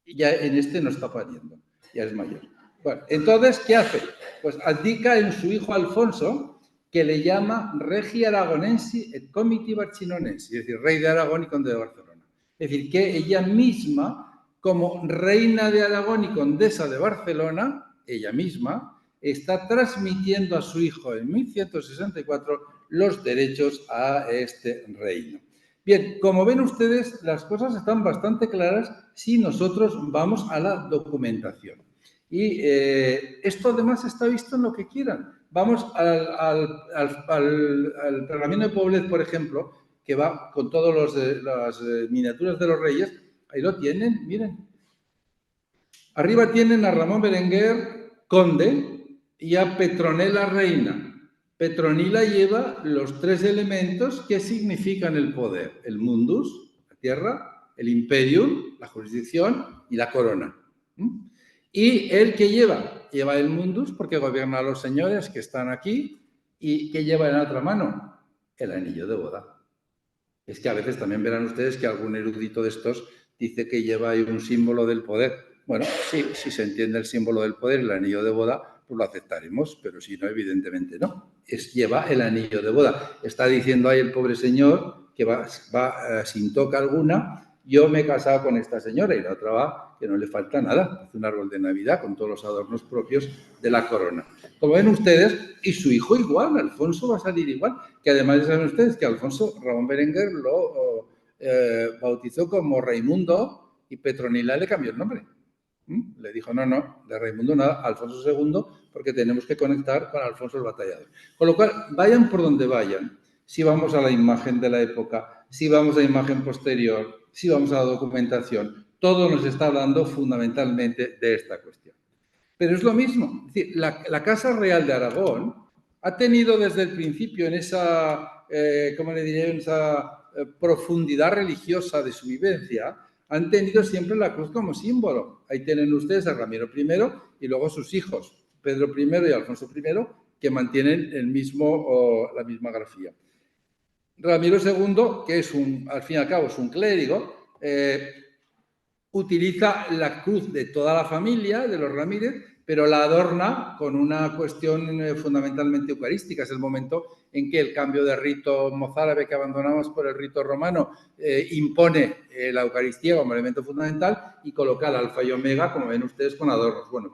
Ya en este no está pariendo, ya es mayor. Bueno, entonces, ¿qué hace? Pues abdica en su hijo Alfonso, que le llama Regi Aragonensi et Comiti Barcinonensi, es decir, rey de Aragón y conde de Barcelona. Es decir, que ella misma, como reina de Aragón y condesa de Barcelona, ella misma, está transmitiendo a su hijo en 1164 los derechos a este reino. Bien, como ven ustedes, las cosas están bastante claras si nosotros vamos a la documentación. Y esto además está visto en lo que quieran. Vamos al pergamino de Poblet, por ejemplo, que va con todas las miniaturas de los reyes. Ahí lo tienen, miren. Arriba tienen a Ramón Berenguer, conde, y a Petronila, reina. Petronila lleva los tres elementos que significan el poder. El mundus, la tierra, el imperium, la jurisdicción, y la corona. Y el que lleva el mundus porque gobierna a los señores que están aquí, y que lleva en la otra mano el anillo de boda. Es que a veces también verán ustedes que algún erudito de estos dice que lleva ahí un símbolo del poder. Bueno, sí, si se entiende el símbolo del poder, el anillo de boda, pues lo aceptaremos, pero si no, evidentemente no. Lleva el anillo de boda. Está diciendo ahí el pobre señor que va sin toca alguna. Yo me he casado con esta señora y la otra va que no le falta nada. Hace un árbol de Navidad con todos los adornos propios de la corona. Como ven ustedes, y su hijo igual, Alfonso va a salir igual, que además ya saben ustedes que Alfonso, Ramón Berenguer lo bautizó como Raimundo y Petronila le cambió el nombre. Le dijo, no, de Raimundo nada, Alfonso II, porque tenemos que conectar con Alfonso el Batallador. Con lo cual, vayan por donde vayan, si vamos a la imagen de la época, si vamos a la imagen posterior, si vamos a la documentación, todo nos está hablando fundamentalmente de esta cuestión. Pero es lo mismo, es decir, la Casa Real de Aragón ha tenido desde el principio en esa, ¿cómo le diré?, en esa profundidad religiosa de su vivencia, han tenido siempre la cruz como símbolo. Ahí tienen ustedes a Ramiro I y luego sus hijos, Pedro I y Alfonso I, que mantienen la misma grafía. Ramiro II, que es al fin y al cabo es un clérigo, utiliza la cruz de toda la familia de los Ramírez, pero la adorna con una cuestión fundamentalmente eucarística. Es el momento en que el cambio de rito mozárabe que abandonamos por el rito romano impone la Eucaristía como elemento fundamental y coloca el alfa y omega, como ven ustedes, con adornos. Bueno,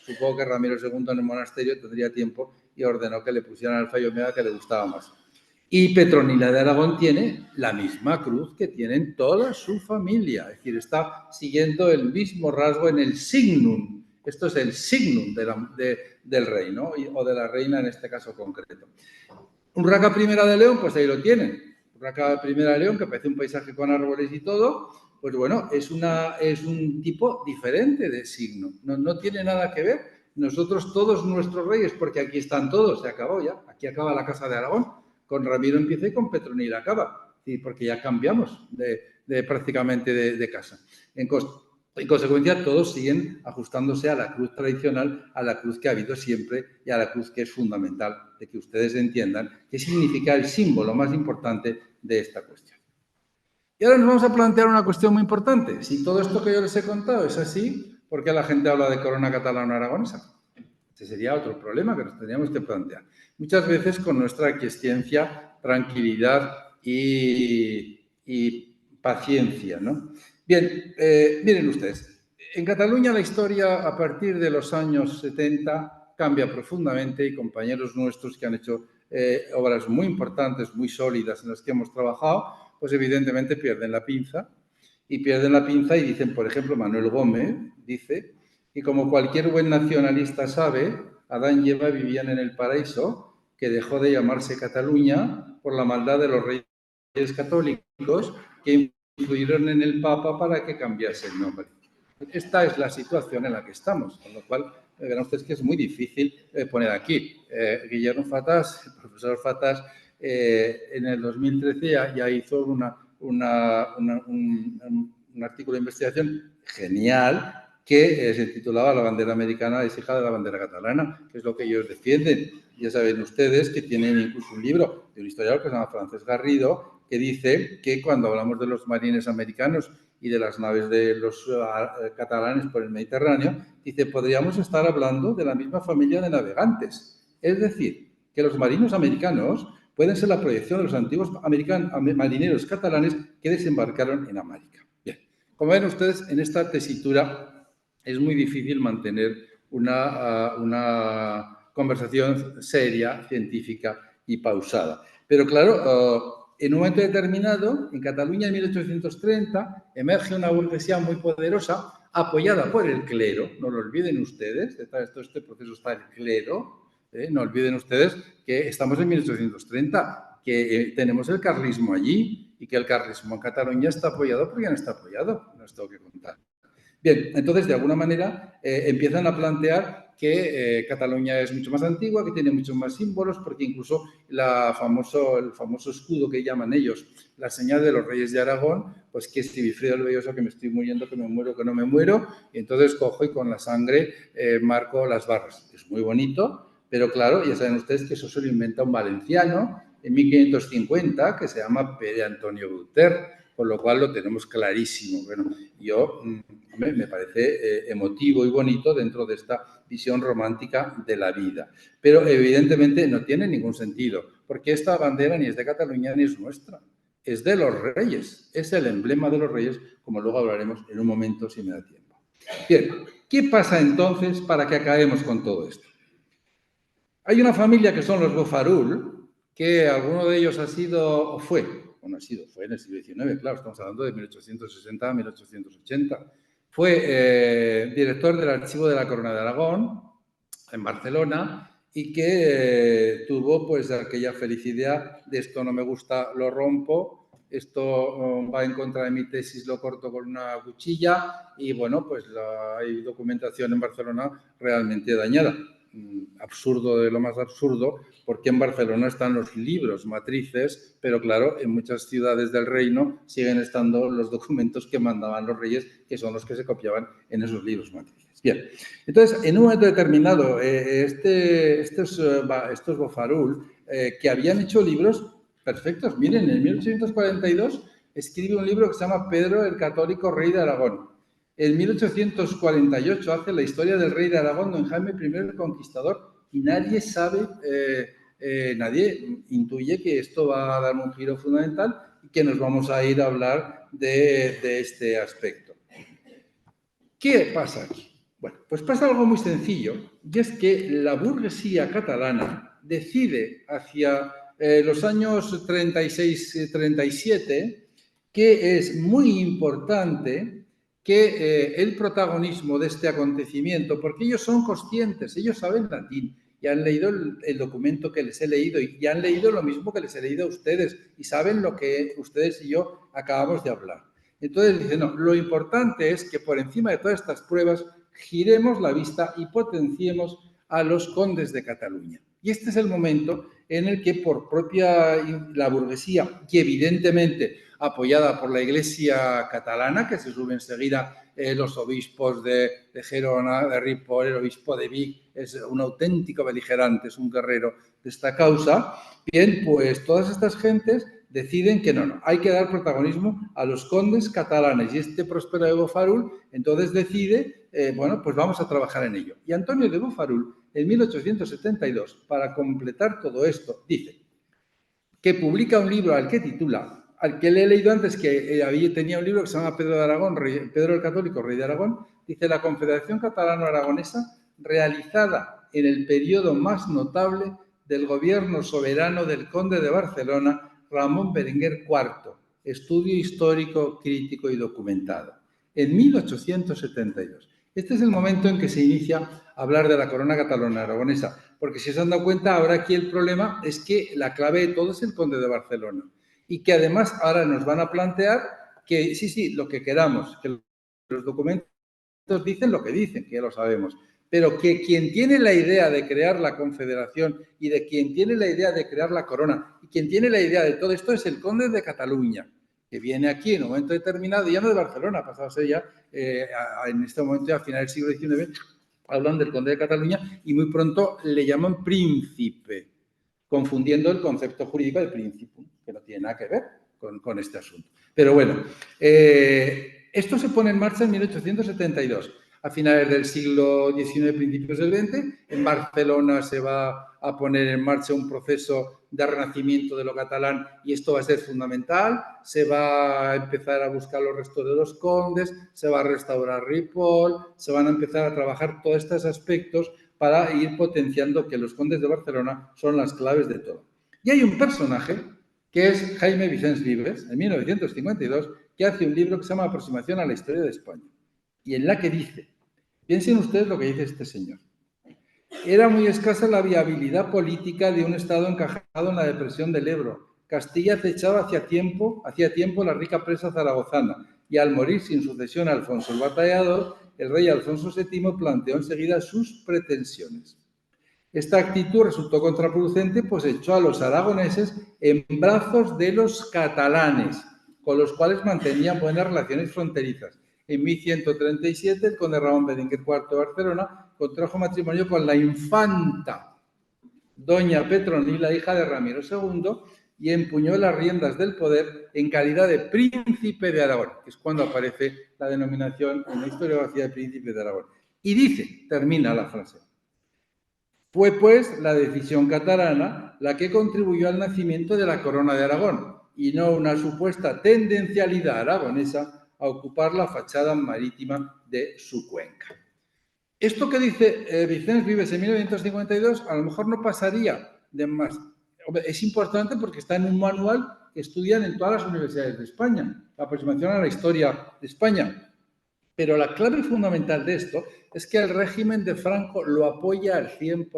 supongo que Ramiro II en el monasterio tendría tiempo y ordenó que le pusieran alfa y omega que le gustaba más. Y Petronila de Aragón tiene la misma cruz que tienen toda su familia, es decir, está siguiendo el mismo rasgo en el signum. Esto es el signum del rey, ¿no? O de la reina en este caso concreto. Urraca I de León, pues ahí lo tienen. Urraca I de León, que parece un paisaje con árboles y todo, pues bueno, es un tipo diferente de signo. No tiene nada que ver. Nosotros todos nuestros reyes, porque aquí están todos, se acabó ya, aquí acaba la Casa de Aragón. con Ramiro empieza y con Petronila acaba, porque ya cambiamos prácticamente de casa. En consecuencia, todos siguen ajustándose a la cruz tradicional, a la cruz que ha habido siempre y a la cruz que es fundamental de que ustedes entiendan qué significa el símbolo más importante de esta cuestión. Y ahora nos vamos a plantear una cuestión muy importante. Si todo esto que yo les he contado es así, ¿por qué la gente habla de corona catalana aragonesa? Ese sería otro problema que nos tendríamos que plantear. Muchas veces con nuestra aquiescencia, tranquilidad y paciencia, ¿no? Bien, miren ustedes, en Cataluña la historia a partir de los años 70 cambia profundamente y compañeros nuestros que han hecho obras muy importantes, muy sólidas en las que hemos trabajado, pues evidentemente pierden la pinza y dicen, por ejemplo, Manuel Gómez dice que como cualquier buen nacionalista sabe, Adán y Eva vivían en el paraíso que dejó de llamarse Cataluña por la maldad de los reyes católicos que influyeron en el Papa para que cambiase el nombre. Esta es la situación en la que estamos, con lo cual verán ustedes que es muy difícil poner aquí. Guillermo Fatás, el profesor Fatás, en el 2013 ya hizo un artículo de investigación genial que se titulaba La bandera americana es hija de la bandera catalana, que es lo que ellos defienden. Ya saben ustedes que tienen incluso un libro de un historiador que se llama Francesc Garrido, que dice que cuando hablamos de los marines americanos y de las naves de los catalanes por el Mediterráneo, dice, podríamos estar hablando de la misma familia de navegantes. Es decir, que los marinos americanos pueden ser la proyección de los antiguos marineros catalanes que desembarcaron en América. Bien, como ven ustedes, en esta tesitura es muy difícil mantener una conversación seria, científica y pausada. Pero claro, en un momento determinado, en Cataluña en 1830, emerge una burguesía muy poderosa apoyada por el clero, no lo olviden ustedes, detrás de todo este proceso está el clero, no olviden ustedes que estamos en 1830, que tenemos el carlismo allí y que el carlismo en Cataluña está apoyado por quien está apoyado, no os tengo que contar. Bien, entonces, de alguna manera, empiezan a plantear que Cataluña es mucho más antigua, que tiene muchos más símbolos, porque incluso el famoso escudo que llaman ellos, la señal de los reyes de Aragón, pues que es Sigifredo el Belloso, que me estoy muriendo, que me muero, que no me muero, y entonces cojo y con la sangre marco las barras. Es muy bonito, pero claro, ya saben ustedes que eso se lo inventa un valenciano en 1550, que se llama Pere Antonio Bouter, con lo cual lo tenemos clarísimo. Bueno, yo me parece emotivo y bonito dentro de esta visión romántica de la vida. Pero evidentemente no tiene ningún sentido, porque esta bandera ni es de Cataluña ni es nuestra. Es de los reyes, es el emblema de los reyes, como luego hablaremos en un momento si me da tiempo. Bien, ¿qué pasa entonces para que acabemos con todo esto? Hay una familia que son los Bofarull, que alguno de ellos ha sido, o fue en el siglo XIX, claro, estamos hablando de 1860 a 1880. Fue director del Archivo de la Corona de Aragón, en Barcelona, y que tuvo pues aquella felicidad de esto no me gusta, lo rompo, esto va en contra de mi tesis, lo corto con una cuchilla, y bueno, pues hay documentación en Barcelona realmente dañada. Absurdo de lo más absurdo, porque en Barcelona están los libros matrices, pero claro, en muchas ciudades del reino siguen estando los documentos que mandaban los reyes, que son los que se copiaban en esos libros matrices. Bien, entonces, en un momento determinado, estos Bofarull, que habían hecho libros perfectos, miren, en 1842 escribe un libro que se llama Pedro el Católico, Rey de Aragón. En 1848 hace la historia del rey de Aragón, don Jaime I el Conquistador, y nadie sabe, nadie intuye que esto va a dar un giro fundamental y que nos vamos a ir a hablar de este aspecto. ¿Qué pasa aquí? Bueno, pues pasa algo muy sencillo, y es que la burguesía catalana decide hacia los años 36-37 que es muy importante que el protagonismo de este acontecimiento, porque ellos son conscientes, ellos saben latín, y han leído el documento que les he leído, y han leído lo mismo que les he leído a ustedes, y saben lo que ustedes y yo acabamos de hablar. Entonces dicen, no, lo importante es que por encima de todas estas pruebas giremos la vista y potenciemos a los condes de Cataluña. Y este es el momento en el que por propia la burguesía, y evidentemente apoyada por la Iglesia catalana, que se sube enseguida los obispos de Gerona, de Ripoll, el obispo de Vic, es un auténtico beligerante, es un guerrero de esta causa. Bien, pues todas estas gentes deciden que no, hay que dar protagonismo a los condes catalanes. Y este Próspero de Bofarull entonces decide, bueno, pues vamos a trabajar en ello. Y Antonio de Bofarull, en 1872, para completar todo esto, dice que publica un libro al que titula, al que le he leído antes, que tenía un libro que se llama Pedro de Aragón, Pedro el Católico, rey de Aragón, dice: la Confederación Catalano-Aragonesa, realizada en el periodo más notable del gobierno soberano del conde de Barcelona, Ramón Berenguer IV, estudio histórico, crítico y documentado, en 1872. Este es el momento en que se inicia a hablar de la corona catalana-aragonesa, porque si se han dado cuenta, ahora aquí el problema es que la clave de todo es el conde de Barcelona, y que además ahora nos van a plantear que sí, lo que queramos, que los documentos dicen lo que dicen, que ya lo sabemos, pero que quien tiene la idea de crear la confederación y de quien tiene la idea de crear la corona y quien tiene la idea de todo esto es el conde de Cataluña, que viene aquí en un momento determinado, ya no de Barcelona, pasado a ser ya en este momento, a finales del siglo XIX, hablan del conde de Cataluña y muy pronto le llaman príncipe, confundiendo el concepto jurídico de príncipe, que no tiene nada que ver con este asunto. Pero bueno, esto se pone en marcha en 1872. A finales del siglo XIX, principios del XX, en Barcelona se va a poner en marcha un proceso de renacimiento de lo catalán y esto va a ser fundamental. Se va a empezar a buscar los restos de los condes, se va a restaurar Ripoll, se van a empezar a trabajar todos estos aspectos para ir potenciando que los condes de Barcelona son las claves de todo. Y hay un personaje que es Jaime Vicens Vives, en 1952, que hace un libro que se llama Aproximación a la historia de España, y en la que dice, piensen ustedes lo que dice este señor: era muy escasa la viabilidad política de un Estado encajado en la depresión del Ebro. Castilla acechaba hacía tiempo la rica presa zaragozana, y al morir sin sucesión Alfonso el Batallador, el rey Alfonso VII planteó enseguida sus pretensiones. Esta actitud resultó contraproducente, pues echó a los aragoneses en brazos de los catalanes, con los cuales mantenían buenas relaciones fronterizas. En 1137, el conde Ramón Berenguer IV de Barcelona contrajo matrimonio con la infanta doña Petronila, hija de Ramiro II, y empuñó las riendas del poder en calidad de príncipe de Aragón, que es cuando aparece la denominación en la historiografía de príncipe de Aragón. Y dice, termina la frase: fue, pues, la decisión catalana la que contribuyó al nacimiento de la corona de Aragón, y no una supuesta tendencialidad aragonesa a ocupar la fachada marítima de su cuenca. Esto que dice Vicens Vives en 1952 a lo mejor no pasaría de más. Es importante porque está en un manual que estudian en todas las universidades de España, la aproximación a la historia de España. Pero la clave fundamental de esto es que el régimen de Franco lo apoya al 100%.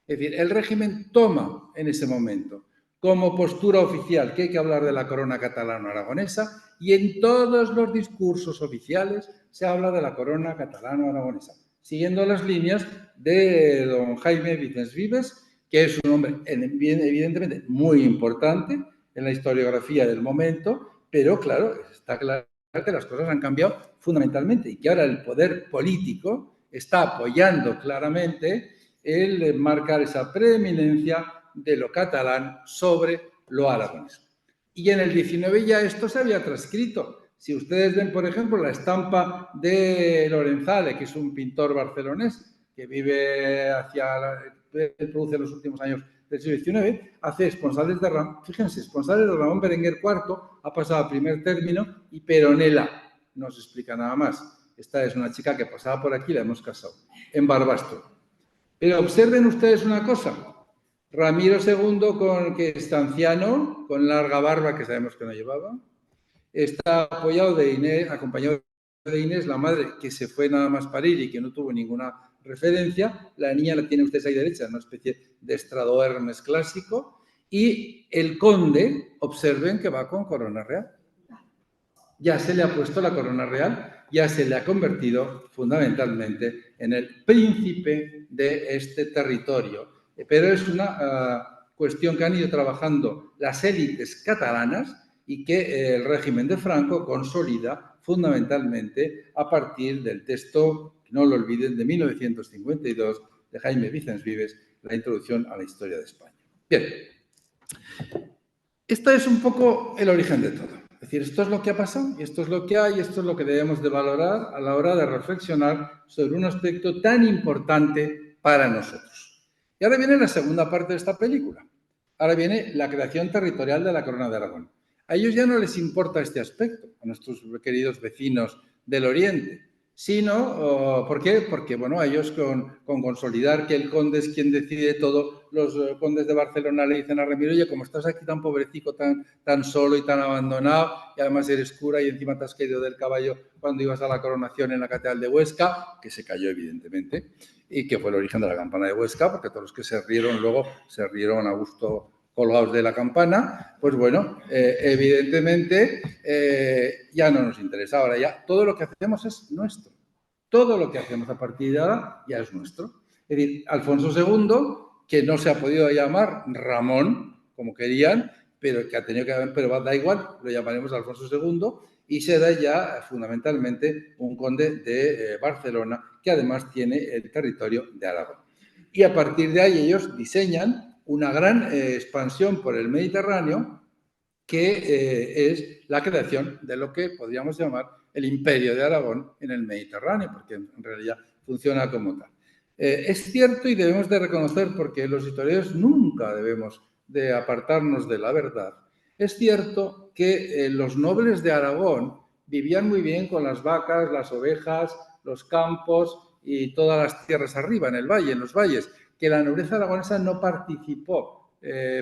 Es decir, el régimen toma en ese momento como postura oficial que hay que hablar de la corona catalano-aragonesa, y en todos los discursos oficiales se habla de la corona catalano-aragonesa, siguiendo las líneas de don Jaime Vicens Vives, que es un hombre evidentemente muy importante en la historiografía del momento, pero claro, está claro que las cosas han cambiado fundamentalmente y que ahora el poder político está apoyando claramente el marcar esa preeminencia de lo catalán sobre lo aragonés. Y en el 19 ya esto se había transcrito. Si ustedes ven, por ejemplo, la estampa de Lorenzale, que es un pintor barcelonés que vive produce en los últimos años del siglo XIX, hace esponsales de Ramón, fíjense, esponsales de Ramón Berenguer IV, ha pasado a primer término, y Peronela, no se explica nada más. Esta es una chica que pasaba por aquí, la hemos casado, en Barbastro. Pero observen ustedes una cosa: Ramiro II, que está anciano, con larga barba, que sabemos que no llevaba, está acompañado de Inés, la madre, que se fue nada más parir y que no tuvo ninguna referencia. La niña la tiene ustedes ahí derecha, una especie de estrado Hermes clásico. Y el conde, observen que va con corona real. Ya se le ha puesto la corona real, ya se le ha convertido fundamentalmente en el príncipe de este territorio, pero es una cuestión que han ido trabajando las élites catalanas y que el régimen de Franco consolida fundamentalmente a partir del texto, no lo olviden, de 1952 de Jaime Vicens Vives, La introducción a la historia de España. Bien, este es un poco el origen de todo. Es decir, esto es lo que ha pasado, y esto es lo que hay, y esto es lo que debemos de valorar a la hora de reflexionar sobre un aspecto tan importante para nosotros. Y ahora viene la segunda parte de esta película. Ahora viene la creación territorial de la Corona de Aragón. A ellos ya no les importa este aspecto, a nuestros queridos vecinos del Oriente, sino, ¿por qué? Porque, bueno, ellos con consolidar que el conde es quien decide todo, los condes de Barcelona le dicen a Ramiro, oye, como estás aquí tan pobrecico, tan solo y tan abandonado, y además eres cura y encima te has caído del caballo cuando ibas a la coronación en la Catedral de Huesca, que se cayó evidentemente, y que fue el origen de la campana de Huesca, porque todos los que se rieron luego se rieron a gusto colgados de la campana, pues bueno, evidentemente ya no nos interesa. Ahora ya todo lo que hacemos es nuestro. Todo lo que hacemos a partir de ahora ya es nuestro. Es decir, Alfonso II, que no se ha podido llamar Ramón, como querían, pero que ha tenido que haber, pero da igual, lo llamaremos Alfonso II, y será ya fundamentalmente un conde de Barcelona, que además tiene el territorio de Aragón. Y a partir de ahí ellos diseñan una gran expansión por el Mediterráneo, que es la creación de lo que podríamos llamar el Imperio de Aragón en el Mediterráneo, porque en realidad funciona como tal. Es cierto y debemos de reconocer, porque los historiadores nunca debemos de apartarnos de la verdad, es cierto que los nobles de Aragón vivían muy bien con las vacas, las ovejas, los campos y todas las tierras arriba, en el valle, en los valles, que la nobleza aragonesa no participó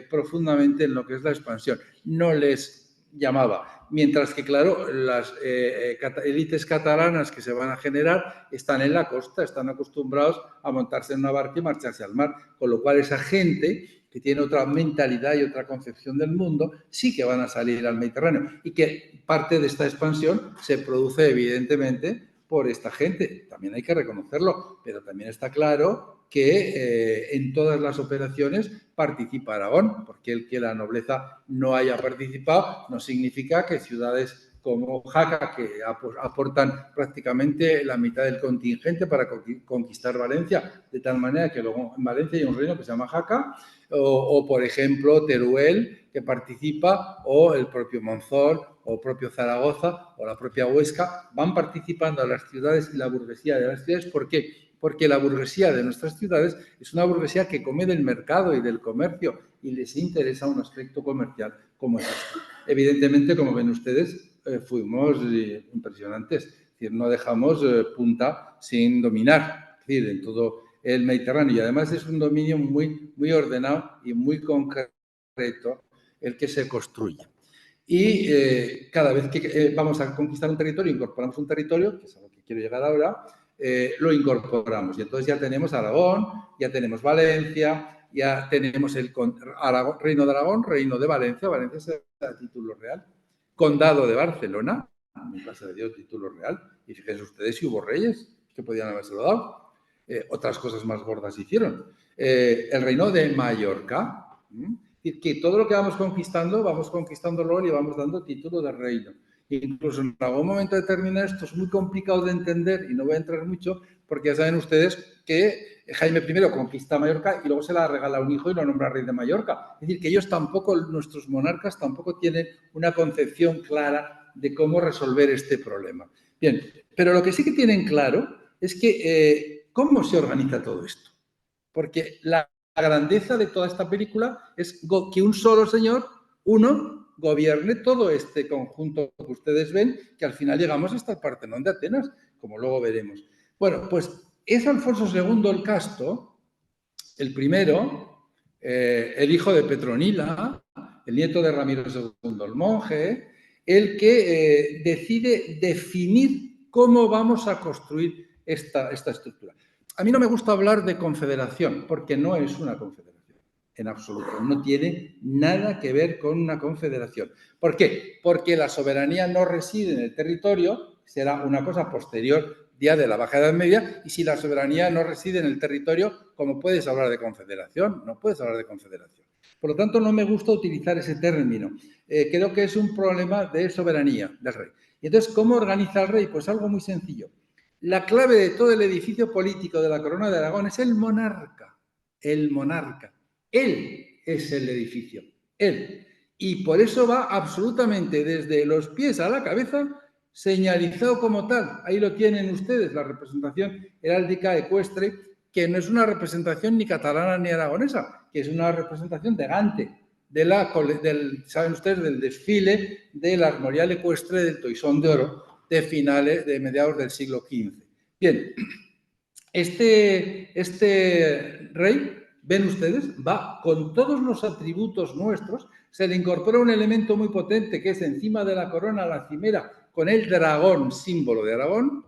profundamente en lo que es la expansión, no les llamaba. Mientras que, claro, las élites catalanas que se van a generar están en la costa, están acostumbrados a montarse en una barca y marcharse al mar, con lo cual esa gente que tiene otra mentalidad y otra concepción del mundo, sí que van a salir al Mediterráneo y que parte de esta expansión se produce evidentemente por esta gente. También hay que reconocerlo, pero también está claro que en todas las operaciones participa Aragón, porque el que la nobleza no haya participado no significa que ciudades como Jaca, que aportan prácticamente la mitad del contingente para conquistar Valencia, de tal manera que luego en Valencia hay un reino que se llama Jaca, o por ejemplo Teruel, que participa, o el propio Monzón, o el propio Zaragoza, o la propia Huesca, van participando a las ciudades y la burguesía de las ciudades. ¿Por qué? Porque la burguesía de nuestras ciudades es una burguesía que come del mercado y del comercio y les interesa un aspecto comercial como es este. Evidentemente, como ven ustedes, fuimos impresionantes. Es decir, no dejamos punta sin dominar, es decir, en todo el Mediterráneo. Y además es un dominio muy, muy ordenado y muy concreto el que se construye. Y cada vez que vamos a conquistar un territorio, incorporamos un territorio, que es a lo que quiero llegar ahora, lo incorporamos. Y entonces ya tenemos Aragón, ya tenemos Valencia, ya tenemos el Aragón, Reino de Aragón, Reino de Valencia, Valencia es el título real, Condado de Barcelona, nunca se le dio título real, y fíjense ustedes si hubo reyes que podían habérselo dado. Otras cosas más gordas hicieron. El Reino de Mallorca, que todo lo que vamos conquistándolo y le vamos dando título de reino. Incluso en algún momento determinado esto es muy complicado de entender y no voy a entrar mucho porque ya saben ustedes que Jaime I conquista Mallorca y luego se la regala a un hijo y lo nombra rey de Mallorca. Es decir, que ellos tampoco, nuestros monarcas tampoco tienen una concepción clara de cómo resolver este problema. Bien, pero lo que sí que tienen claro es que cómo se organiza todo esto. Porque la grandeza de toda esta película es que un solo señor, uno, gobierne todo este conjunto que ustedes ven, que al final llegamos hasta el Partenón de Atenas, como luego veremos. Bueno, pues es Alfonso II el Casto, el primero, el hijo de Petronila, el nieto de Ramiro II el monje, el que decide definir cómo vamos a construir esta estructura. A mí no me gusta hablar de confederación, porque no es una confederación, en absoluto. No tiene nada que ver con una confederación. ¿Por qué? Porque la soberanía no reside en el territorio, será una cosa posterior día de la Baja Edad Media, y si la soberanía no reside en el territorio, ¿cómo puedes hablar de confederación? No puedes hablar de confederación. Por lo tanto, no me gusta utilizar ese término. Creo que es un problema de soberanía del rey. Y entonces, ¿cómo organiza el rey? Pues algo muy sencillo. La clave de todo el edificio político de la Corona de Aragón es el monarca. El monarca. Él es el edificio. Él. Y por eso va absolutamente desde los pies a la cabeza señalizado como tal. Ahí lo tienen ustedes, la representación heráldica ecuestre, que no es una representación ni catalana ni aragonesa, que es una representación de Gante, saben ustedes, del desfile del armorial ecuestre del Toisón de Oro de mediados del siglo XV. Bien, este rey, ven ustedes, va con todos los atributos nuestros, se le incorpora un elemento muy potente que es encima de la corona, la cimera, con el dragón, símbolo de Aragón,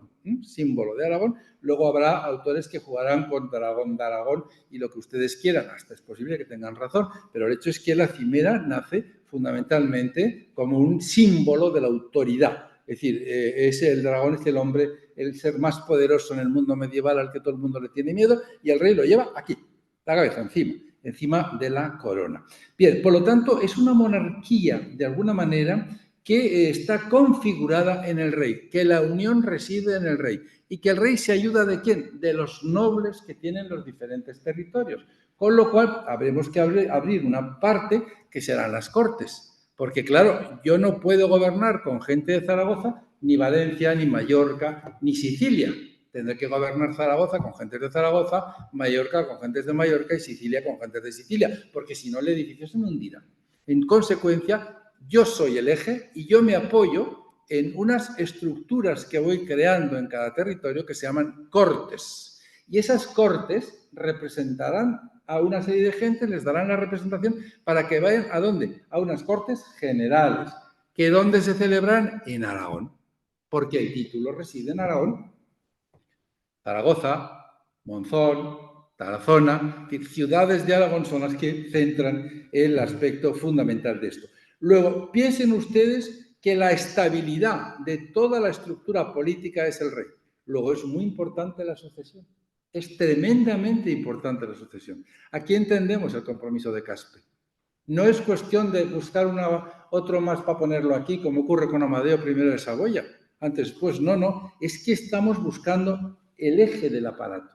Luego habrá autores que jugarán con dragón de Aragón y lo que ustedes quieran, hasta es posible que tengan razón, pero el hecho es que la cimera nace fundamentalmente como un símbolo de la autoridad. Es decir, el dragón es el hombre, el ser más poderoso en el mundo medieval al que todo el mundo le tiene miedo, y el rey lo lleva aquí, la cabeza, encima de la corona. Bien, por lo tanto, es una monarquía, de alguna manera, que está configurada en el rey, que la unión reside en el rey y que el rey se ayuda ¿de quién? De los nobles que tienen los diferentes territorios. Con lo cual, habremos que abrir una parte que serán las Cortes. Porque, claro, yo no puedo gobernar con gente de Zaragoza, ni Valencia, ni Mallorca, ni Sicilia. Tendré que gobernar Zaragoza con gentes de Zaragoza, Mallorca con gentes de Mallorca y Sicilia con gentes de Sicilia, porque si no el edificio se me hundirá. En consecuencia, yo soy el eje y yo me apoyo en unas estructuras que voy creando en cada territorio que se llaman cortes. Y esas cortes representarán a una serie de gente, les darán la representación para que vayan ¿a dónde? A unas cortes generales, que ¿dónde se celebran? En Aragón, porque el título reside en Aragón. Zaragoza, Monzón, Tarazona, ciudades de Aragón son las que centran el aspecto fundamental de esto. Luego, piensen ustedes que la estabilidad de toda la estructura política es el rey. Luego, es muy importante la sucesión. Es tremendamente importante la sucesión. Aquí entendemos el compromiso de Caspe. No es cuestión de buscar otro más para ponerlo aquí, como ocurre con Amadeo I de Saboya. Antes, pues no. Es que estamos buscando el eje del aparato.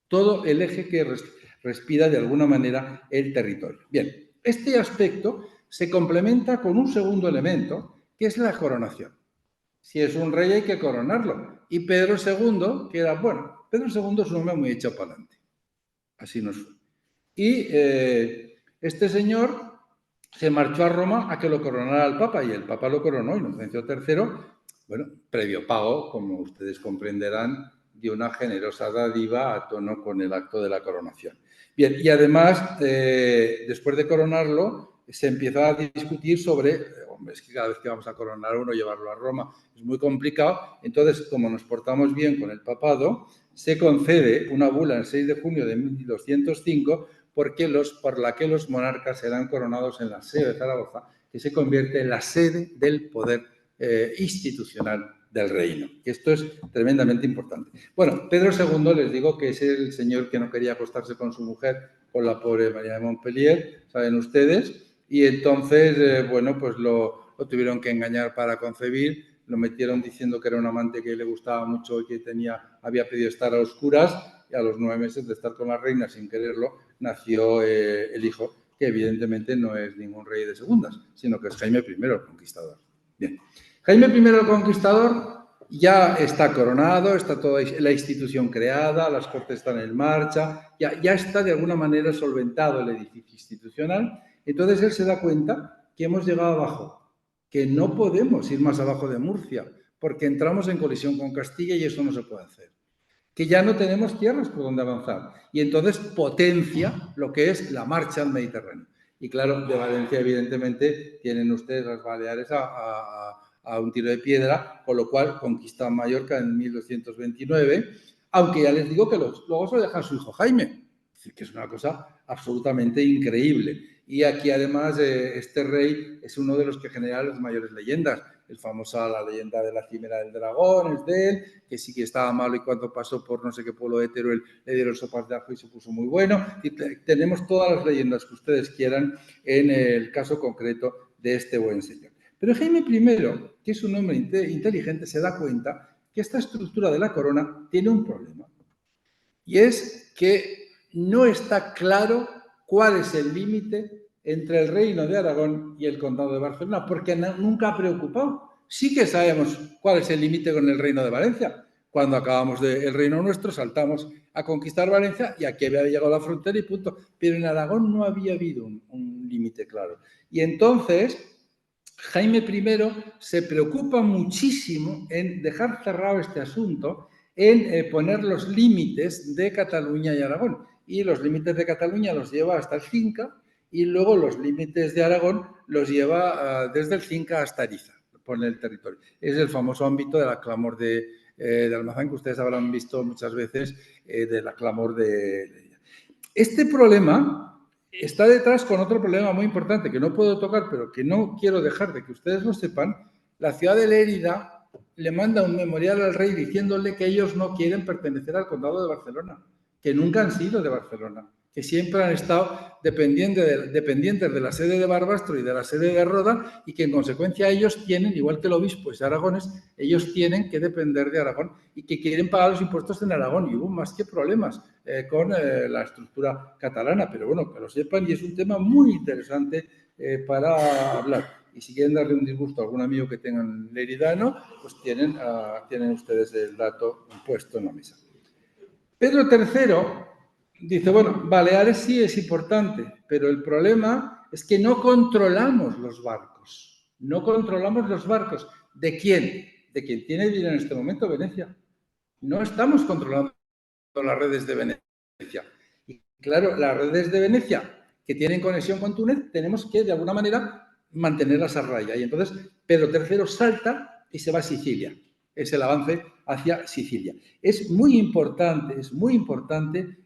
Todo el eje que respira de alguna manera el territorio. Bien, este aspecto se complementa con un segundo elemento, que es la coronación. Si es un rey hay que coronarlo. Y Pedro II, que era, bueno, Pedro II es un hombre muy echado para adelante. Así nos fue. Y este señor se marchó a Roma a que lo coronara el Papa, y el Papa lo coronó, Inocencio III, bueno, previo pago, como ustedes comprenderán, dio una generosa dádiva a tono con el acto de la coronación. Bien, y además, después de coronarlo, se empieza a discutir sobre, hombre, es que cada vez que vamos a coronar a uno, llevarlo a Roma es muy complicado. Entonces, como nos portamos bien con el papado, se concede una bula el 6 de junio de 1205 por la que los monarcas serán coronados en la sede de Zaragoza, que se convierte en la sede del poder institucional del reino. Esto es tremendamente importante. Bueno, Pedro II, les digo que es el señor que no quería acostarse con su mujer, con la pobre María de Montpellier, saben ustedes, y entonces, bueno, pues lo tuvieron que engañar para concebir, lo metieron diciendo que era un amante que le gustaba mucho y que había pedido estar a oscuras, y a los 9 meses de estar con la reina sin quererlo, nació el hijo, que evidentemente no es ningún rey de segundas, sino que es Jaime I el Conquistador. Bien, Jaime I el Conquistador ya está coronado, está toda la institución creada, las cortes están en marcha, ya está de alguna manera solventado el edificio institucional. Entonces él se da cuenta que hemos llegado abajo, que no podemos ir más abajo de Murcia, porque entramos en colisión con Castilla y eso no se puede hacer. Que ya no tenemos tierras por donde avanzar. Y entonces potencia lo que es la marcha al Mediterráneo. Y claro, de Valencia, evidentemente, tienen ustedes las Baleares a un tiro de piedra, con lo cual conquista Mallorca en 1229, aunque ya les digo que luego se lo deja a su hijo Jaime, es decir, que es una cosa absolutamente increíble. Y aquí, además, este rey es uno de los que genera las mayores leyendas. La leyenda de la cimera del dragón es de él, que sí que estaba malo y cuando pasó por no sé qué pueblo de Teruel le dieron sopas de ajo y se puso muy bueno. Y tenemos todas las leyendas que ustedes quieran en el caso concreto de este buen señor. Pero Jaime I, que es un hombre inteligente, se da cuenta que esta estructura de la corona tiene un problema. Y es que no está claro cuál es el límite entre el reino de Aragón y el condado de Barcelona, porque nunca ha preocupado. Sí que sabemos cuál es el límite con el reino de Valencia. Cuando acabamos el reino nuestro, saltamos a conquistar Valencia y aquí había llegado la frontera y punto. Pero en Aragón no había habido un límite claro. Y entonces Jaime I se preocupa muchísimo en dejar cerrado este asunto, en poner los límites de Cataluña y Aragón. Y los límites de Cataluña los lleva hasta el Cinca y luego los límites de Aragón los lleva desde el Cinca hasta Ariza, pone el territorio. Es el famoso ámbito de la clamor de Almazán, que ustedes habrán visto muchas veces, de la clamor de... Este problema está detrás con otro problema muy importante que no puedo tocar, pero que no quiero dejar de que ustedes lo sepan. La ciudad de Lérida le manda un memorial al rey diciéndole que ellos no quieren pertenecer al condado de Barcelona, que nunca han sido de Barcelona, que siempre han estado dependientes de la sede de Barbastro y de la sede de Roda y que en consecuencia ellos tienen, igual que el obispo es aragonés, ellos tienen que depender de Aragón y que quieren pagar los impuestos en Aragón. Y hubo más que problemas con la estructura catalana, pero bueno, que lo sepan y es un tema muy interesante para hablar. Y si quieren darle un disgusto a algún amigo que tengan leridano, pues tienen ustedes el dato puesto en la mesa. Pedro III dice, bueno, Baleares sí es importante, pero el problema es que no controlamos los barcos. No controlamos los barcos. ¿De quién? De quien tiene dinero en este momento, Venecia. No estamos controlando las redes de Venecia. Y claro, las redes de Venecia que tienen conexión con Túnez, tenemos que, de alguna manera, mantenerlas a raya. Y entonces Pedro III salta y se va a Sicilia. Es el avance hacia Sicilia. Es muy importante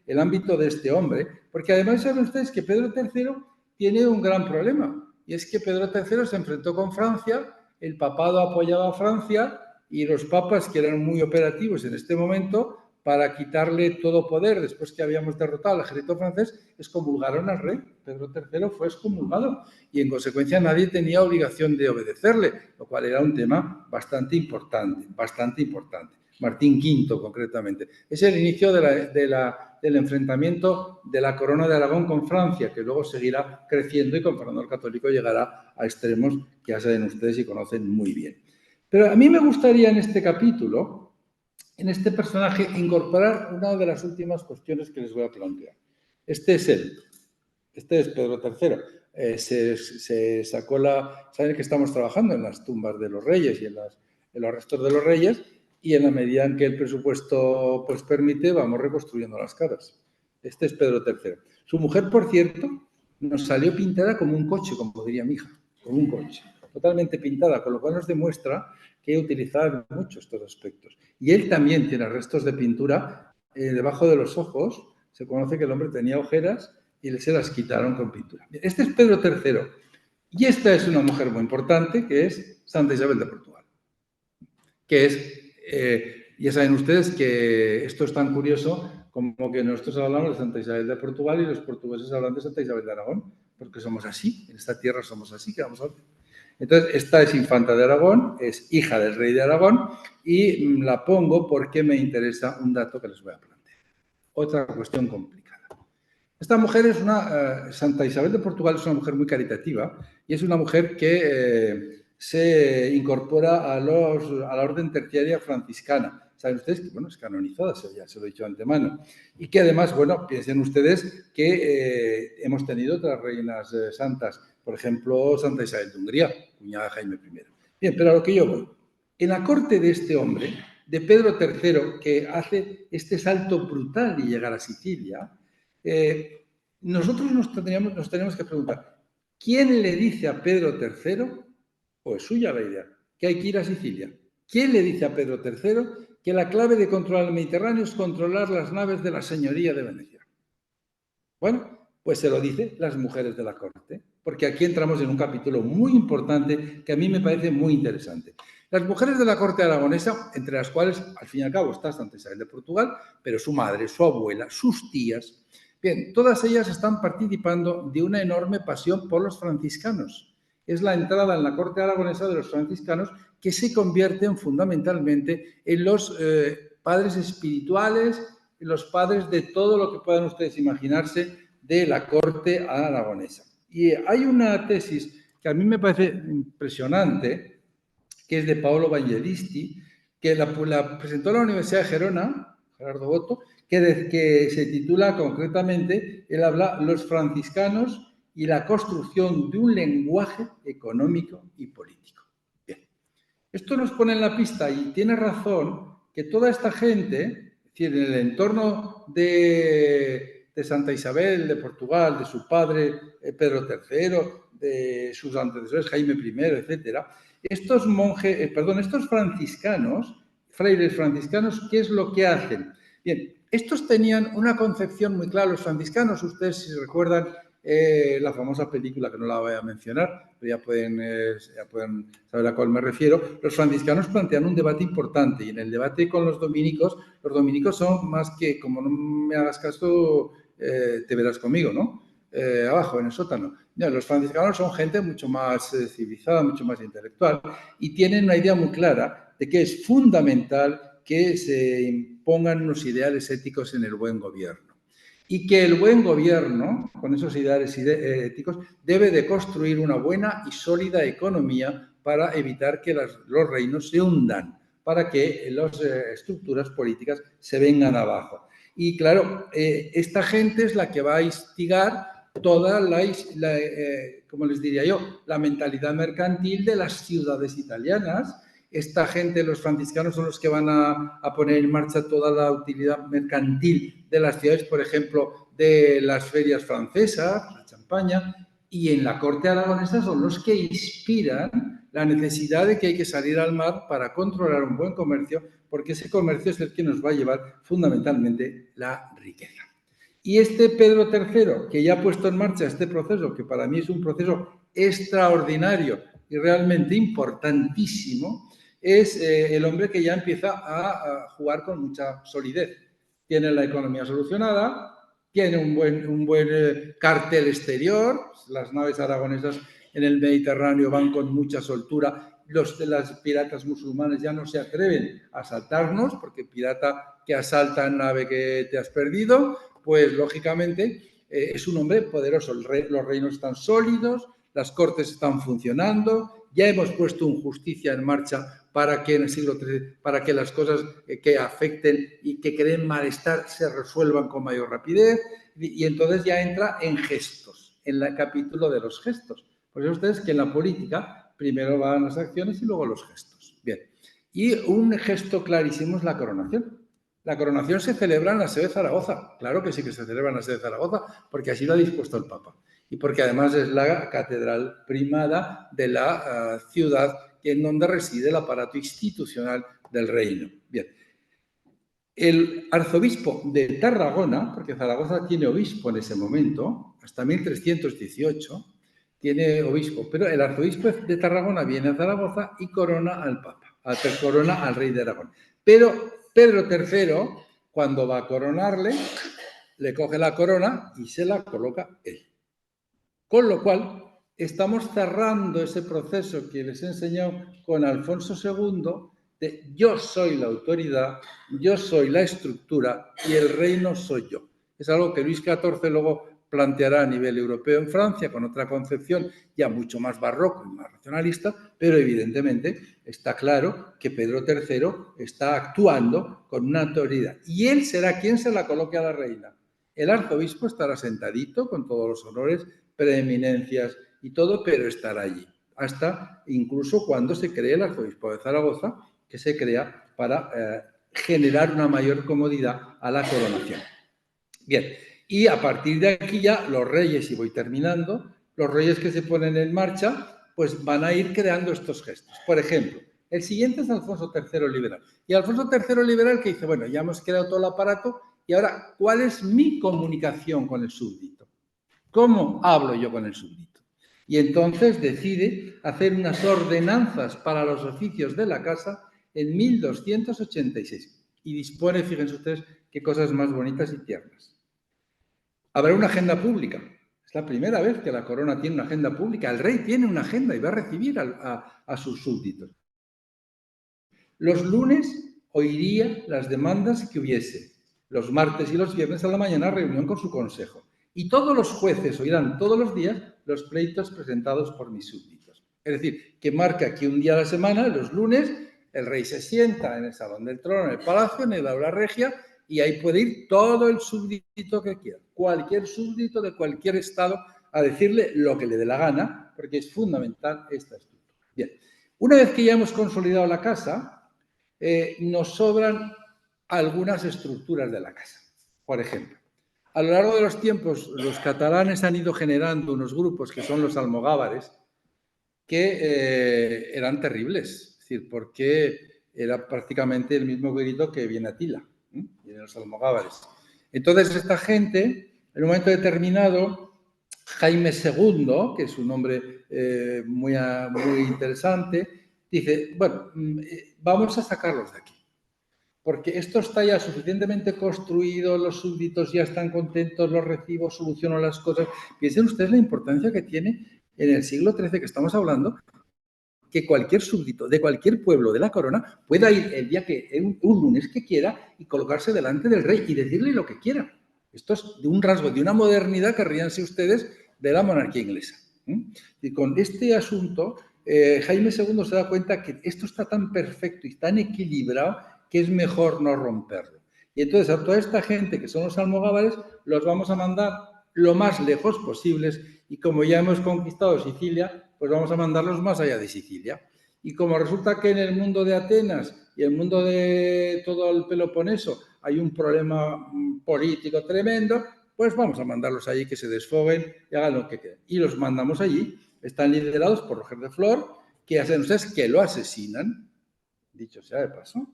el ámbito de este hombre, porque además saben ustedes que Pedro III tiene un gran problema, y es que Pedro III se enfrentó con Francia, el papado apoyaba a Francia, y los papas, que eran muy operativos en este momento, para quitarle todo poder, después que habíamos derrotado al ejército francés, excomulgaron al rey. Pedro III fue excomulgado y en consecuencia nadie tenía obligación de obedecerle, lo cual era un tema bastante importante. Martín V, concretamente. Es el inicio del enfrentamiento de la corona de Aragón con Francia, que luego seguirá creciendo y con Fernando el Católico llegará a extremos que ya saben ustedes y conocen muy bien. Pero a mí me gustaría en este capítulo, en este personaje, incorporar una de las últimas cuestiones que les voy a plantear. Este es Pedro III. Se sacó saben que estamos trabajando en las tumbas de los reyes y en los restos de los reyes, y en la medida en que el presupuesto pues permite, vamos reconstruyendo las caras. Este es Pedro III. Su mujer, por cierto, nos salió pintada como un coche, como diría mi hija, como un coche, totalmente pintada, con lo cual nos demuestra que utilizaba mucho estos aspectos. Y él también tiene restos de pintura debajo de los ojos. Se conoce que el hombre tenía ojeras y se las quitaron con pintura. Este es Pedro III. Y esta es una mujer muy importante, que es Santa Isabel de Portugal. Que es, ya saben ustedes que esto es tan curioso como que nosotros hablamos de Santa Isabel de Portugal y los portugueses hablan de Santa Isabel de Aragón, porque somos así, en esta tierra somos así, que vamos a ver. Entonces, esta es infanta de Aragón, es hija del rey de Aragón y la pongo porque me interesa un dato que les voy a plantear. Otra cuestión complicada. Esta mujer es Santa Isabel de Portugal es una mujer muy caritativa y es una mujer que se incorpora a la orden terciaria franciscana. Saben ustedes que, bueno, es canonizada, ya se lo he dicho de antemano. Y que además, bueno, piensen ustedes que hemos tenido otras reinas santas. Por ejemplo, Santa Isabel de Hungría, cuñada de Jaime I. Bien, pero a lo que yo voy. En la corte de este hombre, de Pedro III, que hace este salto brutal y llegar a Sicilia, nosotros nos tenemos que preguntar, ¿quién le dice a Pedro III, o es suya la idea, que hay que ir a Sicilia? ¿Quién le dice a Pedro III que la clave de controlar el Mediterráneo es controlar las naves de la señoría de Venecia? Bueno, Pues se lo dice las mujeres de la corte, porque aquí entramos en un capítulo muy importante que a mí me parece muy interesante. Las mujeres de la corte aragonesa, entre las cuales, al fin y al cabo, está Santa Isabel de Portugal, pero su madre, su abuela, sus tías, bien, todas ellas están participando de una enorme pasión por los franciscanos. Es la entrada en la corte aragonesa de los franciscanos que se convierten fundamentalmente en los padres espirituales, en los padres de todo lo que puedan ustedes imaginarse de la corte aragonesa. Y hay una tesis que a mí me parece impresionante, que es de Paolo Evangelisti, que la presentó en la Universidad de Gerona, Gerardo Boto, que se titula concretamente, él habla los franciscanos y la construcción de un lenguaje económico y político. Bien. Esto nos pone en la pista, y tiene razón, que toda esta gente, es decir, en el entorno de Santa Isabel de Portugal, de su padre Pedro III, de sus antecesores Jaime I, etcétera, estos franciscanos, frailes franciscanos, ¿qué es lo que hacen? Bien, estos tenían una concepción muy clara, los franciscanos, ustedes si recuerdan la famosa película, que no la voy a mencionar, pero ya pueden saber a cuál me refiero. Los franciscanos plantean un debate importante, y en el debate con los dominicos son más que, como no me hagas caso, te verás conmigo, ¿no? Abajo, en el sótano. Ya, los franciscanos son gente mucho más civilizada, mucho más intelectual, y tienen una idea muy clara de que es fundamental que se impongan unos ideales éticos en el buen gobierno. Y que el buen gobierno, con esos ideales éticos, debe de construir una buena y sólida economía para evitar que los reinos se hundan, para que las estructuras políticas se vengan abajo. Y claro, esta gente es la que va a instigar toda como les diría yo, la mentalidad mercantil de las ciudades italianas. Esta gente, los franciscanos, son los que van a poner en marcha toda la utilidad mercantil de las ciudades, por ejemplo, de las ferias francesas, la Champaña, y en la corte aragonesa son los que inspiran la necesidad de que hay que salir al mar para controlar un buen comercio, porque ese comercio es el que nos va a llevar fundamentalmente la riqueza. Y este Pedro III, que ya ha puesto en marcha este proceso, que para mí es un proceso extraordinario y realmente importantísimo, es el hombre que ya empieza a jugar con mucha solidez. Tiene la economía solucionada, tiene un buen cartel exterior, las naves aragonesas en el Mediterráneo van con mucha soltura, los de las piratas musulmanes ya no se atreven a asaltarnos, porque pirata que asalta en nave que te has perdido, pues lógicamente es un hombre poderoso. Los reinos están sólidos, las cortes están funcionando, ya hemos puesto una justicia en marcha para que en el siglo XIII, para que las cosas que afecten y que creen malestar se resuelvan con mayor rapidez, y entonces ya entra en gestos, en el capítulo de los gestos. Por eso ustedes que en la política primero van las acciones y luego los gestos. Bien, y un gesto clarísimo es la coronación. La coronación se celebra en la sede de Zaragoza. Claro que sí que se celebra en la sede de Zaragoza, porque así lo ha dispuesto el Papa. Y porque además es la catedral primada de la ciudad en donde reside el aparato institucional del reino. Bien. El arzobispo de Tarragona, porque Zaragoza tiene obispo en ese momento, hasta 1318, tiene obispo, pero el arzobispo de Tarragona viene a Zaragoza y corona al Papa, corona al rey de Aragón. Pero Pedro III, cuando va a coronarle, le coge la corona y se la coloca él. Con lo cual, estamos cerrando ese proceso que les he enseñado con Alfonso II de yo soy la autoridad, yo soy la estructura y el reino soy yo. Es algo que Luis XIV luego planteará a nivel europeo en Francia con otra concepción ya mucho más barroco y más racionalista, pero evidentemente está claro que Pedro III está actuando con una autoridad y él será quien se la coloque a la reina. El arzobispo estará sentadito con todos los honores, preeminencias y todo, pero estará allí. Hasta incluso cuando se cree el arzobispo de Zaragoza, que se crea para generar una mayor comodidad a la coronación. Bien, y a partir de aquí ya los reyes, y voy terminando, los reyes que se ponen en marcha, pues van a ir creando estos gestos. Por ejemplo, el siguiente es Alfonso III Liberal. Y Alfonso III Liberal que dice, bueno, ya hemos creado todo el aparato, y ahora, ¿cuál es mi comunicación con el súbdito? ¿Cómo hablo yo con el súbdito? Y entonces decide hacer unas ordenanzas para los oficios de la casa en 1286. Y dispone, fíjense ustedes, qué cosas más bonitas y tiernas. Habrá una agenda pública. Es la primera vez que la corona tiene una agenda pública. El rey tiene una agenda y va a recibir a sus súbditos. Los lunes oiría las demandas que hubiese. Los martes y los viernes a la mañana reunión con su consejo. Y todos los jueces oirán todos los días los pleitos presentados por mis súbditos. Es decir, que marca que un día a la semana, los lunes, el rey se sienta en el salón del trono, en el palacio, en el aula regia, y ahí puede ir todo el súbdito que quiera, cualquier súbdito de cualquier estado, a decirle lo que le dé la gana, porque es fundamental esta estructura. Bien, una vez que ya hemos consolidado la casa, nos sobran algunas estructuras de la casa. Por ejemplo, a lo largo de los tiempos, los catalanes han ido generando unos grupos que son los almogávares, que eran terribles, es decir, porque era prácticamente el mismo grito que viene Atila, vienen los almogávares. Entonces, esta gente, en un momento determinado, Jaime II, que es un nombre muy interesante, dice, bueno, vamos a sacarlos de aquí, porque esto está ya suficientemente construido, los súbditos ya están contentos, los recibo, soluciono las cosas. Piensen ustedes la importancia que tiene en el siglo XIII que estamos hablando, que cualquier súbdito de cualquier pueblo de la corona pueda ir el día que, un lunes que quiera, y colocarse delante del rey y decirle lo que quiera. Esto es de un rasgo, de una modernidad que ríanse ustedes de la monarquía inglesa. Y con este asunto, Jaime II se da cuenta que esto está tan perfecto y tan equilibrado que es mejor no romperlo. Y entonces a toda esta gente que son los almogávares los vamos a mandar lo más lejos posibles, y como ya hemos conquistado Sicilia, pues vamos a mandarlos más allá de Sicilia. Y como resulta que en el mundo de Atenas y el mundo de todo el Peloponeso hay un problema político tremendo, pues vamos a mandarlos allí que se desfoguen y hagan lo que quieran. Y los mandamos allí. Están liderados por Roger de Flor, que hacen ustedes que lo asesinan, dicho sea de paso,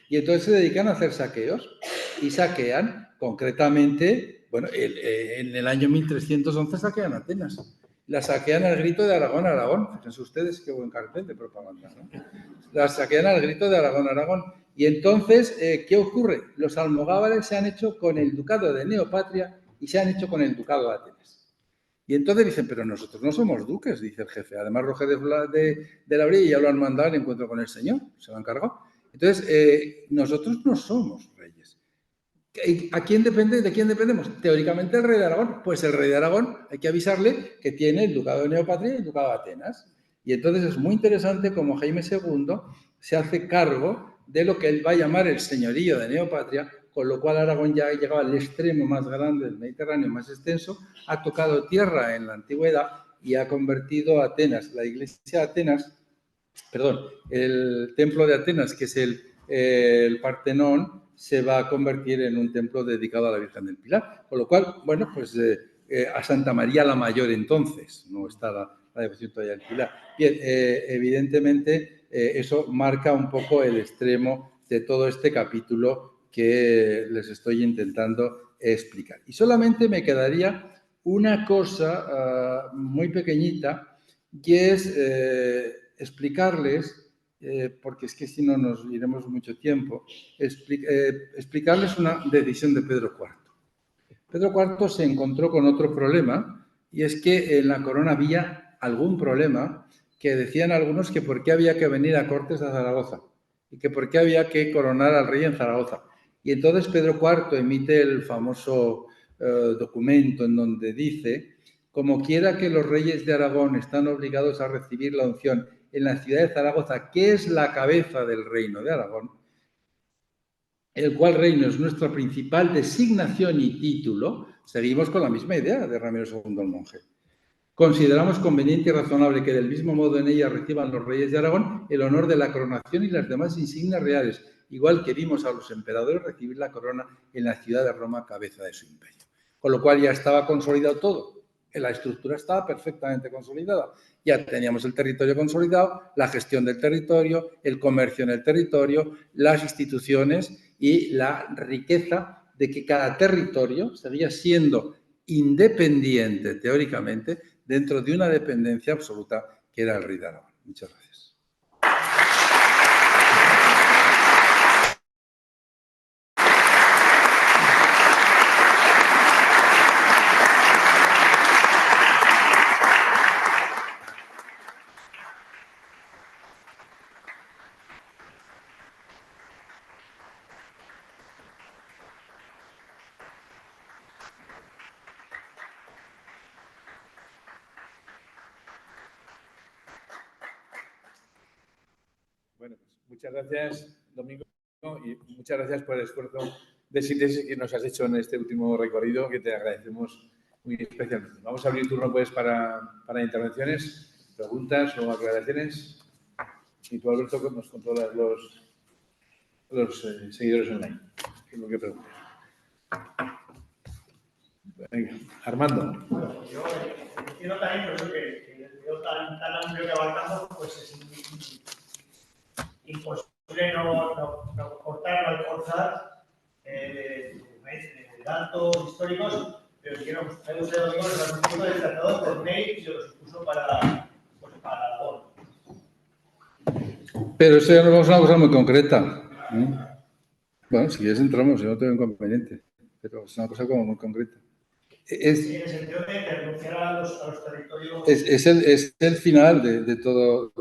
y entonces se dedican a hacer saqueos y saquean concretamente, bueno, en el año 1311 saquean Atenas. La saquean al grito de Aragón, Aragón. Fíjense ustedes qué buen cartel de propaganda, ¿no? La saquean al grito de Aragón, Aragón. Y entonces, ¿qué ocurre? Los almogávares se han hecho con el ducado de Neopatria y se han hecho con el ducado de Atenas. Y entonces dicen, pero nosotros no somos duques, dice el jefe. Además, Roger de la Brie ya lo han mandado al encuentro con el señor, se lo han cargado. Entonces, nosotros no somos reyes. ¿A quién depende? ¿De quién dependemos? Teóricamente el rey de Aragón. Pues el rey de Aragón hay que avisarle que tiene el ducado de Neopatria y el ducado de Atenas. Y entonces es muy interesante cómo Jaime II se hace cargo de lo que él va a llamar el señorío de Neopatria, con lo cual Aragón ya ha llegado al extremo más grande del Mediterráneo, más extenso, ha tocado tierra en la antigüedad y ha convertido a Atenas, la iglesia de Atenas, perdón, el templo de Atenas, que es el Partenón, se va a convertir en un templo dedicado a la Virgen del Pilar. Con lo cual, bueno, pues a Santa María la Mayor entonces, no está la devoción todavía del Pilar. Bien, evidentemente eso marca un poco el extremo de todo este capítulo que les estoy intentando explicar. Y solamente me quedaría una cosa muy pequeñita, y es explicarles, porque es que si no nos iremos mucho tiempo, explicarles una decisión de Pedro IV. Pedro IV se encontró con otro problema, y es que en la corona había algún problema que decían algunos que por qué había que venir a Cortes a Zaragoza y que por qué había que coronar al rey en Zaragoza. Y entonces Pedro IV emite el famoso documento en donde dice: como quiera que los reyes de Aragón están obligados a recibir la unción en la ciudad de Zaragoza, que es la cabeza del reino de Aragón, el cual reino es nuestra principal designación y título, seguimos con la misma idea de Ramiro II el Monje. Consideramos conveniente y razonable que del mismo modo en ella reciban los reyes de Aragón el honor de la coronación y las demás insignias reales, igual que vimos a los emperadores recibir la corona en la ciudad de Roma, cabeza de su imperio. Con lo cual ya estaba consolidado todo. La estructura estaba perfectamente consolidada. Ya teníamos el territorio consolidado, la gestión del territorio, el comercio en el territorio, las instituciones y la riqueza de que cada territorio seguía siendo independiente, teóricamente, dentro de una dependencia absoluta que era el rey de Aragón. Muchas gracias. Bueno, pues muchas gracias, Domingo, y muchas gracias por el esfuerzo de síntesis que nos has hecho en este último recorrido, que te agradecemos muy especialmente. Vamos a abrir turno pues para intervenciones, preguntas o aclaraciones. Y tú, Alberto, nos controlas los seguidores online. ¿Qué es lo que preguntes? Venga, Armando. Bueno, yo quiero también, por eso que el periodo tan amplio que abarcamos, pues es imposible no cortar, no cortar datos históricos, pero quiero me gustaría Domingo los puntos del tratado por mail y los puso para Aragón. Pero eso ya nos vamos a una cosa muy concreta. Bueno, si quieres entramos, yo no tengo inconveniente, pero es una cosa como muy concreta. Sí, en el sentido de renunciar a los territorios. Es el final de todo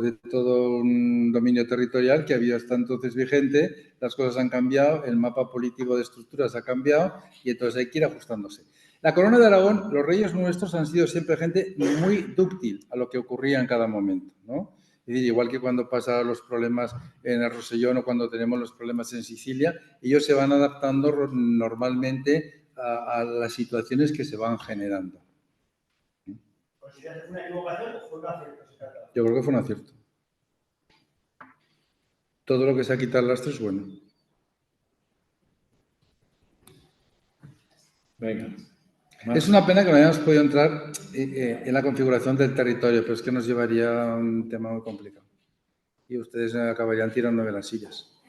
un dominio territorial que había hasta entonces vigente, las cosas han cambiado, el mapa político de estructuras ha cambiado y entonces hay que ir ajustándose. La Corona de Aragón, los reyes nuestros han sido siempre gente muy dúctil a lo que ocurría en cada momento, ¿no? Es decir, igual que cuando pasan los problemas en el Rosellón o cuando tenemos los problemas en Sicilia, ellos se van adaptando normalmente a las situaciones que se van generando. ¿Consideras que fue una equivocación o fue un acierto? Yo creo que fue un acierto. Todo lo que sea quitar lastre es bueno. Venga. Es una pena que no hayamos podido entrar en la configuración del territorio, pero es que nos llevaría a un tema muy complicado. Y ustedes acabarían tirándome las sillas.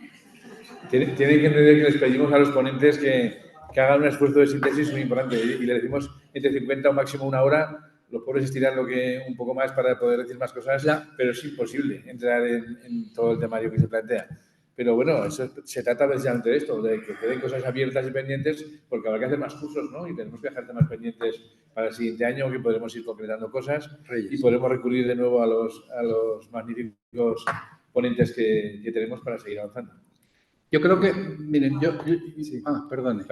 Tienen que entender que les pedimos a los ponentes que hagan un esfuerzo de síntesis muy importante y le decimos entre 50 o máximo una hora. Los pobres estiran un poco más para poder decir más cosas, pero es imposible entrar en todo el temario que se plantea. Pero bueno, eso, se trata precisamente de esto, de que queden cosas abiertas y pendientes, porque habrá que hacer más cursos, ¿no? Y tenemos que dejar temas pendientes para el siguiente año, que podremos ir concretando cosas y podremos recurrir de nuevo a los magníficos ponentes que tenemos para seguir avanzando. Yo creo que, miren, perdone.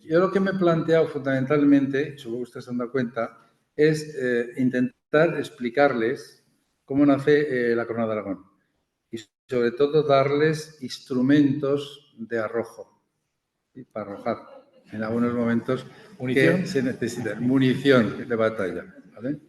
Yo lo que me he planteado fundamentalmente, supongo que ustedes se han dado cuenta, es intentar explicarles cómo nace la Corona de Aragón y sobre todo darles instrumentos de arrojo, ¿sí? Para arrojar en algunos momentos que se necesitan, munición de batalla, ¿vale?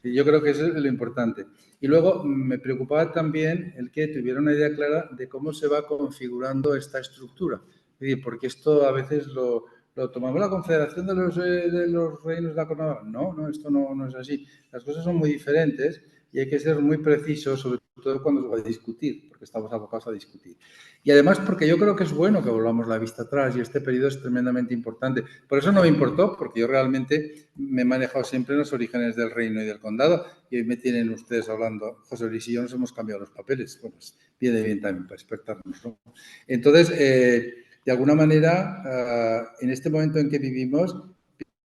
Y yo creo que eso es lo importante. Y luego me preocupaba también el que tuviera una idea clara de cómo se va configurando esta estructura. Es decir, porque esto a veces lo tomamos la Confederación de los Reinos de la Corona. No, esto no es así. Las cosas son muy diferentes y hay que ser muy precisos, sobre todo cuando se va a discutir, porque estamos abocados a discutir. Y además porque yo creo que es bueno que volvamos la vista atrás y este periodo es tremendamente importante. Por eso no me importó, porque yo realmente me he manejado siempre en los orígenes del reino y del condado y hoy me tienen ustedes hablando, José Luis y yo nos hemos cambiado los papeles. Bueno, pues viene bien también para despertarnos, ¿no? Entonces, de alguna manera, en este momento en que vivimos,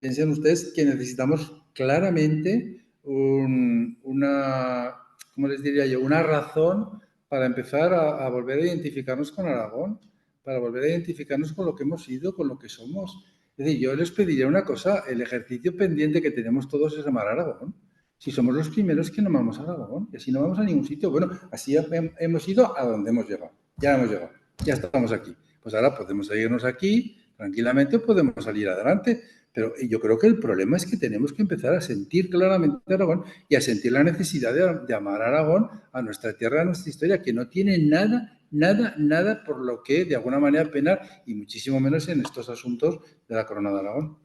piensen ustedes que necesitamos claramente una, ¿cómo les diría yo? Una razón para empezar a volver a identificarnos con Aragón, para volver a identificarnos con lo que hemos sido, con lo que somos. Es decir, yo les pediría una cosa, el ejercicio pendiente que tenemos todos es amar a Aragón. Si somos los primeros que no amamos a Aragón, y así no vamos a ningún sitio. Bueno, así hemos ido a donde hemos llegado. Ya hemos llegado, ya estamos aquí. Pues ahora podemos seguirnos aquí tranquilamente o podemos salir adelante. Pero yo creo que el problema es que tenemos que empezar a sentir claramente Aragón y a sentir la necesidad de amar a Aragón, a nuestra tierra, a nuestra historia, que no tiene nada por lo que de alguna manera penar, y muchísimo menos en estos asuntos de la Corona de Aragón.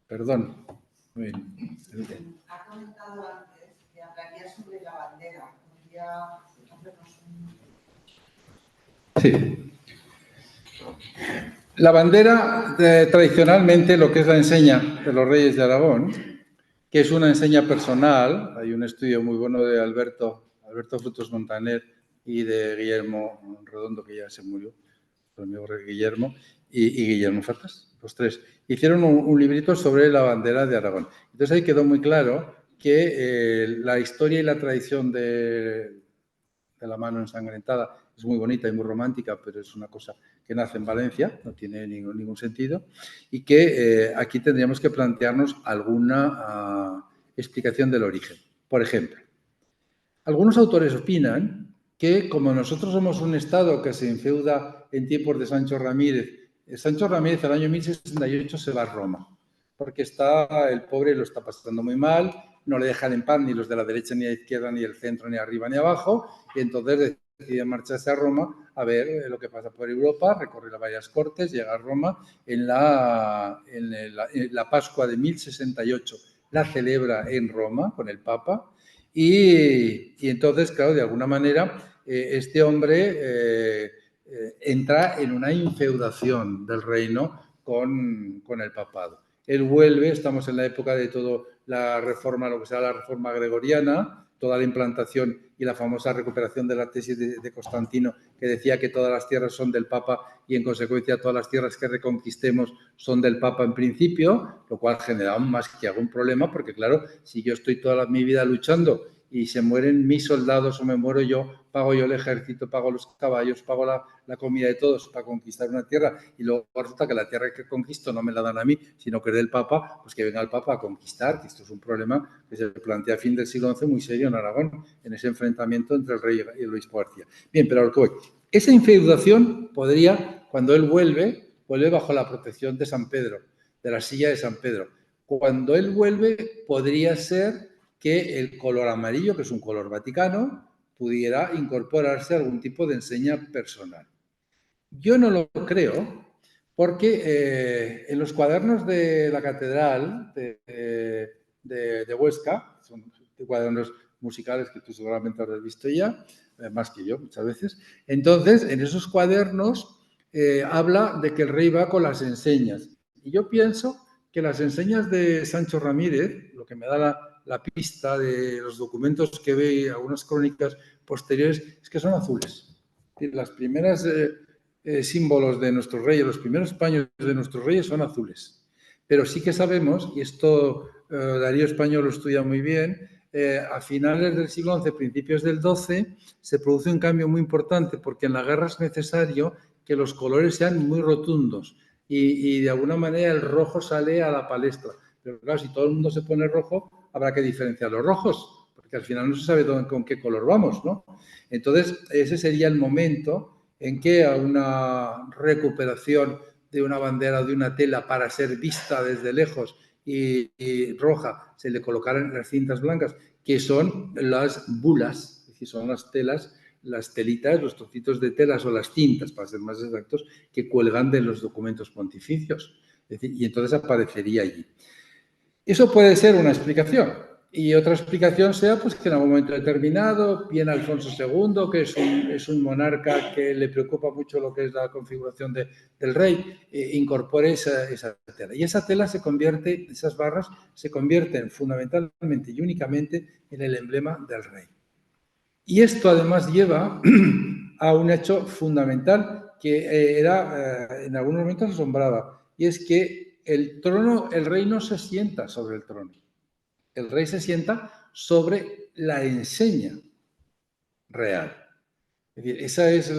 Perdón. Muy bien. Ha comentado antes que hablaría sobre la bandera. ¿Podría hacernos un...? Sí. La bandera, tradicionalmente, lo que es la enseña de los reyes de Aragón, que es una enseña personal, hay un estudio muy bueno de Alberto Frutos Montaner y de Guillermo Redondo, que ya se murió, el amigo Guillermo, y Guillermo Fartas, los tres, hicieron un librito sobre la bandera de Aragón. Entonces ahí quedó muy claro que la historia y la tradición de la mano ensangrentada es muy bonita y muy romántica, pero es una cosa que nace en Valencia, no tiene ningún sentido, y que aquí tendríamos que plantearnos alguna explicación del origen. Por ejemplo, algunos autores opinan que como nosotros somos un estado que se enfeuda en tiempos de Sancho Ramírez al año 1068 se va a Roma, porque el pobre lo está pasando muy mal, no le dejan en paz ni los de la derecha, ni la izquierda, ni el centro, ni arriba, ni abajo, y entonces decide marcharse a Roma a ver lo que pasa por Europa, recorrer varias cortes, llega a Roma en la Pascua de 1068, la celebra en Roma con el Papa, y entonces, claro, de alguna manera, este hombre entra en una infeudación del reino con el papado. Él vuelve, estamos en la época de toda la reforma, lo que sea la reforma gregoriana, toda la implantación y la famosa recuperación de la tesis de Constantino, que decía que todas las tierras son del Papa y en consecuencia todas las tierras que reconquistemos son del Papa en principio, lo cual genera aún más que algún problema, porque claro, si yo estoy toda mi vida luchando y se mueren mis soldados o me muero yo, pago yo el ejército, pago los caballos, pago la comida de todos para conquistar una tierra y luego resulta que la tierra que conquisto no me la dan a mí, sino que es del Papa, pues que venga el Papa a conquistar, que esto es un problema que se plantea a fin del siglo XI muy serio en Aragón, en ese enfrentamiento entre el rey y el obispo García. Bien, pero a lo que voy. Esa infeudación podría, cuando él vuelve bajo la protección de San Pedro, de la silla de San Pedro. Cuando él vuelve, podría ser que el color amarillo, que es un color vaticano, pudiera incorporarse a algún tipo de enseña personal. Yo no lo creo, porque en los cuadernos de la catedral de Huesca, son cuadernos musicales que tú seguramente habrás visto ya, más que yo muchas veces, entonces en esos cuadernos habla de que el rey va con las enseñas. Y yo pienso que las enseñas de Sancho Ramírez, lo que me da la pista de los documentos que ve y algunas crónicas posteriores, es que son azules. Las primeras símbolos de nuestros reyes, los primeros paños de nuestros reyes son azules. Pero sí que sabemos, y esto Darío Español lo estudia muy bien, a finales del siglo XI, principios del XII, se produce un cambio muy importante porque en la guerra es necesario que los colores sean muy rotundos y de alguna manera el rojo sale a la palestra. Pero claro, si todo el mundo se pone rojo, habrá que diferenciar los rojos, porque al final no se sabe con qué color vamos, ¿no? Entonces, ese sería el momento en que a una recuperación de una bandera o de una tela para ser vista desde lejos y roja se le colocaran las cintas blancas, que son las bulas, es decir, son las telas, las telitas, los trocitos de telas o las cintas, para ser más exactos, que cuelgan de los documentos pontificios. Es decir, y entonces aparecería allí. Eso puede ser una explicación. Y otra explicación sea pues, que en algún momento determinado viene Alfonso II, que es un monarca que le preocupa mucho lo que es la configuración del rey, incorpore esa tela. Y esa tela se convierte, esas barras se convierten fundamentalmente y únicamente en el emblema del rey. Y esto además lleva a un hecho fundamental que en algunos momentos asombraba, y es que el rey no se sienta sobre el trono. El rey se sienta sobre la enseña real. Es decir, esa es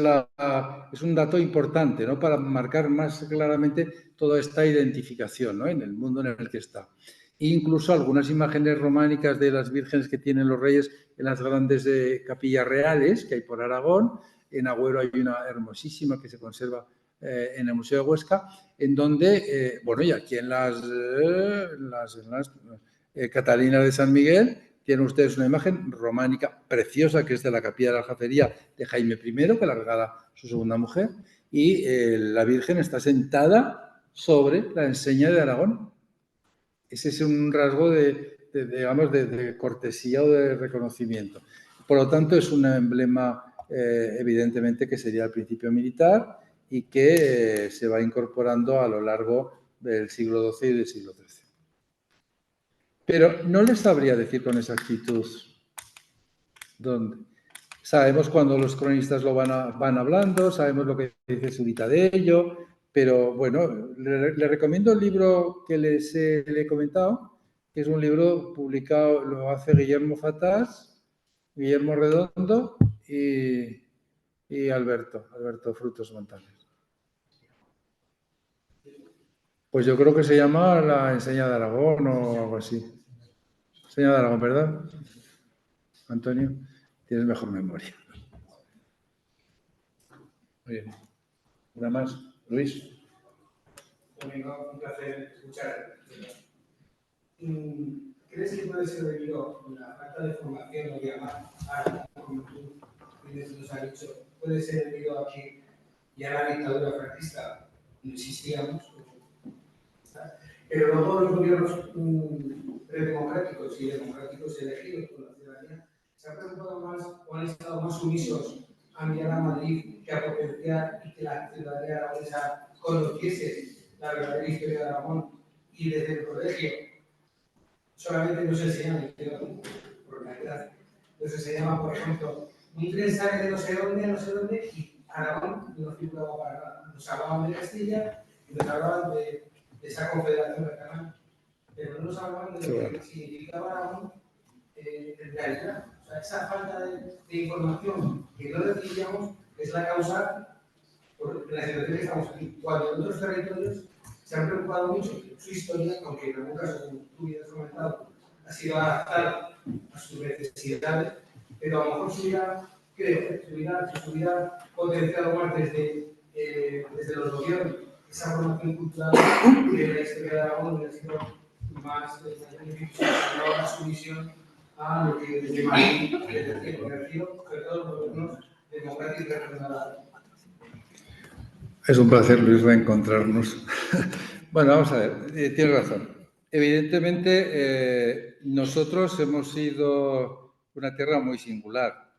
un dato importante, ¿no? Para marcar más claramente toda esta identificación, ¿no? En el mundo en el que está. E incluso algunas imágenes románicas de las vírgenes que tienen los reyes en las grandes capillas reales que hay por Aragón. En Agüero hay una hermosísima que se conserva en el Museo de Huesca, en donde, bueno, y aquí en las Catalinas de San Miguel, tienen ustedes una imagen románica preciosa que es de la capilla de la Aljafería de Jaime I, que la regala su segunda mujer, y la Virgen está sentada sobre la enseña de Aragón. Ese es un rasgo de cortesía o de reconocimiento. Por lo tanto, es un emblema evidentemente que sería el principio militar y que se va incorporando a lo largo del siglo XII y del siglo XIII. Pero no les sabría decir con exactitud dónde. Sabemos cuando los cronistas lo van hablando, sabemos lo que dice Zurita de ello, pero bueno, le recomiendo el libro que le he comentado, que es un libro publicado, lo hace Guillermo Fatás, Guillermo Redondo y Alberto Frutos Montanes. Pues yo creo que se llama La Enseña de Aragón o algo así. Enseña de Aragón, ¿verdad? Antonio, tienes mejor memoria. Muy bien. ¿Una más? Luis. Un placer escuchar. ¿Crees que puede ser debido a la falta de formación o de amar como tú nos has dicho? ¿Puede ser debido a que ya la dictadura franquista no existíamos? Pero luego los gobiernos democráticos y democráticos elegidos por la ciudadanía se han preocupado más o han estado más sumisos a mirar a Madrid que a potenciar y que la ciudadanía aragonesa conociese la verdadera historia de Aragón, y desde el colegio solamente nos enseñan por realidad. Nos enseñaban, por ejemplo, un tren sale de no sé dónde, y Aragón no figuraba para nada. Nos hablaban de Castilla y nos hablaban de esa confederación catalana, pero no nos hablaban de lo que significaba Aragón en realidad. O sea, esa falta de información que no recibíamos es la causa por la situación que estamos aquí. Cuando en otros territorios se han preocupado mucho de su historia, aunque en algún caso, como tú ya has comentado, ha sido adaptar a sus necesidades, pero a lo mejor se hubiera potenciado más desde los gobiernos esa formación cultural de la historia de Aragón, hubiera sido más beneficiosa, no la sumisión a lo que desde Madrid, desde el comercio, sobre todo los gobiernos democráticos regionales. Es un placer, Luis, reencontrarnos. Bueno, vamos a ver, tienes razón. Evidentemente, nosotros hemos sido una tierra muy singular.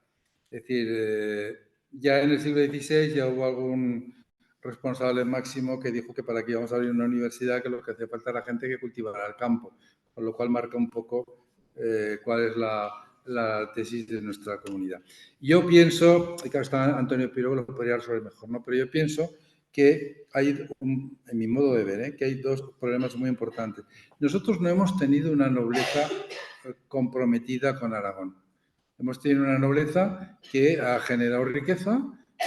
Es decir, ya en el siglo XVI ya hubo algún responsable máximo que dijo que para que íbamos a abrir una universidad que lo que hacía falta era gente que cultivara el campo, con lo cual marca un poco cuál es la tesis de nuestra comunidad. Yo pienso, y claro, está Antonio Piro, lo podría resolver mejor, ¿no? Pero yo pienso que hay, en mi modo de ver, que hay dos problemas muy importantes. Nosotros no hemos tenido una nobleza comprometida con Aragón. Hemos tenido una nobleza que ha generado riqueza,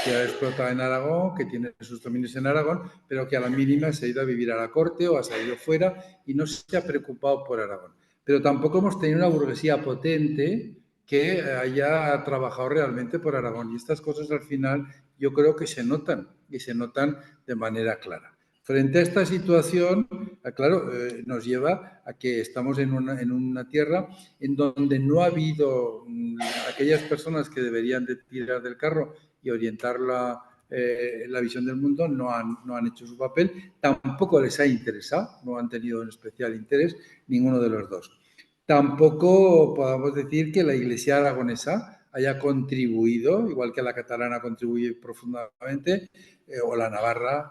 que ha explotado en Aragón, que tiene sus dominios en Aragón, pero que a la mínima se ha ido a vivir a la corte o ha salido fuera y no se ha preocupado por Aragón. Pero tampoco hemos tenido una burguesía potente que haya trabajado realmente por Aragón. Y estas cosas al final yo creo que se notan y se notan de manera clara. Frente a esta situación, claro, nos lleva a que estamos en una tierra en donde no ha habido aquellas personas que deberían de tirar del carro y orientar la visión del mundo, no han hecho su papel, tampoco les ha interesado, no han tenido un especial interés ninguno de los dos. Tampoco podamos decir que la Iglesia aragonesa haya contribuido, igual que la catalana contribuye profundamente, o la navarra,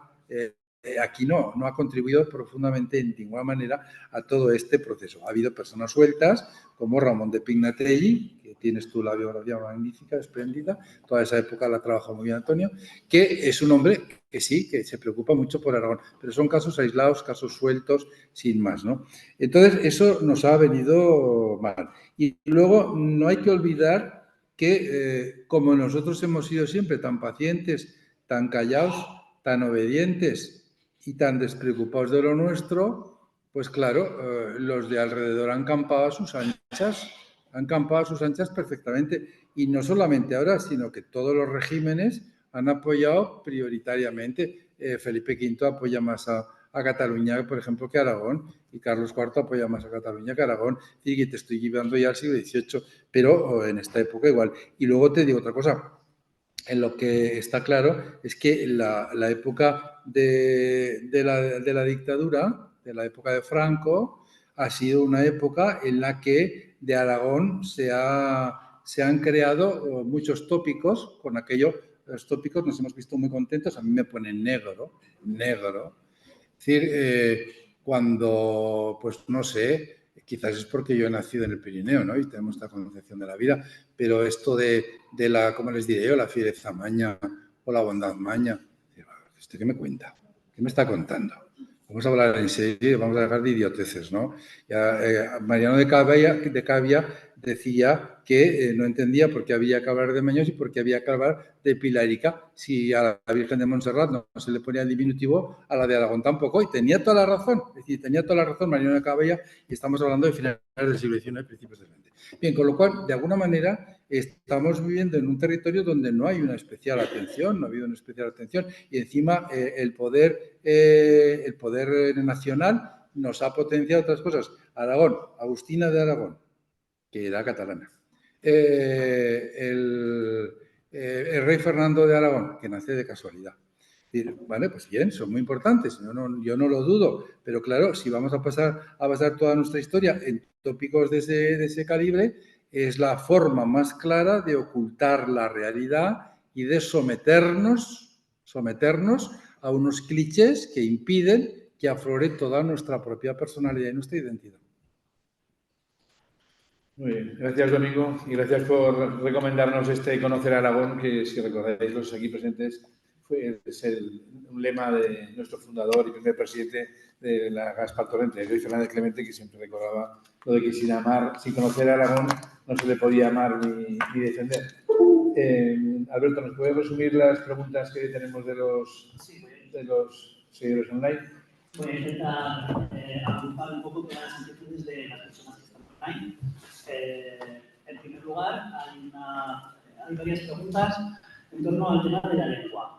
aquí no ha contribuido profundamente en ninguna manera a todo este proceso. Ha habido personas sueltas, como Ramón de Pignatelli, que tienes tú la biografía magnífica, espléndida, toda esa época la trabajó muy bien Antonio, que es un hombre que sí, que se preocupa mucho por Aragón, pero son casos aislados, casos sueltos, sin más, ¿no? Entonces, eso nos ha venido mal. Y luego, no hay que olvidar que, como nosotros hemos sido siempre tan pacientes, tan callados, tan obedientes y tan despreocupados de lo nuestro, pues claro, los de alrededor han campado a sus anchas perfectamente. Y no solamente ahora, sino que todos los regímenes han apoyado prioritariamente. Felipe V apoya más a Cataluña, por ejemplo, que Aragón, y Carlos IV apoya más a Cataluña que Aragón. Y te estoy llevando ya al siglo XVIII, pero en esta época igual. Y luego te digo otra cosa. En lo que está claro es que la época de la dictadura, de la época de Franco, ha sido una época en la que de Aragón se han creado muchos tópicos con aquello los tópicos nos hemos visto muy contentos. A mí me pone negro. Es decir, cuando, pues no sé, quizás es porque yo he nacido en el Pirineo, ¿no? Y tenemos esta concepción de la vida, pero esto de la, ¿cómo les diré yo? La fiereza maña o la bondad maña. ¿Usted qué me cuenta? ¿Qué me está contando? Vamos a hablar en serio, vamos a dejar de idioteces, ¿no? Ya, Mariano de Cavia decía que no entendía por qué había que hablar de Maños y por qué había que hablar de Pilarica si a la Virgen de Montserrat no se le ponía el diminutivo, a la de Aragón tampoco. Y tenía toda la razón, es decir, tenía toda la razón Mariano de Cavia, y estamos hablando de finales del siglo XIX, principios del XX. Bien, con lo cual, de alguna manera, estamos viviendo en un territorio donde no hay una especial atención, no ha habido una especial atención, y encima el poder nacional nos ha potenciado otras cosas. Aragón, Agustina de Aragón, que era catalana. El rey Fernando de Aragón, que nace de casualidad. Vale, pues bien, son muy importantes, yo no lo dudo, pero claro, si vamos a basar toda nuestra historia en tópicos de ese calibre, es la forma más clara de ocultar la realidad y de someternos a unos clichés que impiden que aflore toda nuestra propia personalidad y nuestra identidad. Muy bien, gracias Domingo y gracias por recomendarnos Conocer Aragón, que si recordáis los aquí presentes es un lema de nuestro fundador y primer presidente de la Gaspar Torrente, Luis Fernández Clemente, que siempre recordaba lo de que sin conocer Aragón no se le podía amar ni defender. Alberto, ¿nos puedes resumir las preguntas que tenemos de los seguidores online? Voy a intentar agrupar un poco todas las inquietudes de las personas que están online. En primer lugar, hay varias preguntas en torno al tema de la lengua.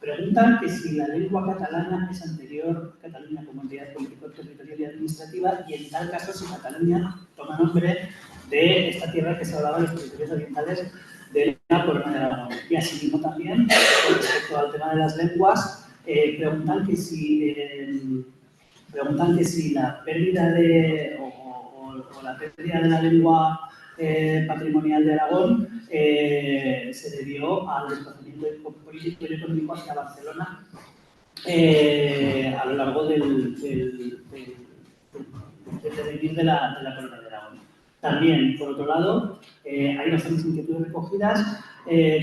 Preguntan que si la lengua catalana es anterior a Cataluña como entidad político-territorial y administrativa, y en tal caso si Cataluña toma nombre de esta tierra que se hablaba en los territorios orientales de la Corona de Aragón. Y asimismo también, con respecto al tema de las lenguas, preguntan que si la pérdida o la pérdida de la lengua patrimonial de Aragón se debió al desplazamiento político y económico hacia Barcelona a lo largo del devenir de la Corona de Aragón. También, por otro lado, hay bastantes inquietudes recogidas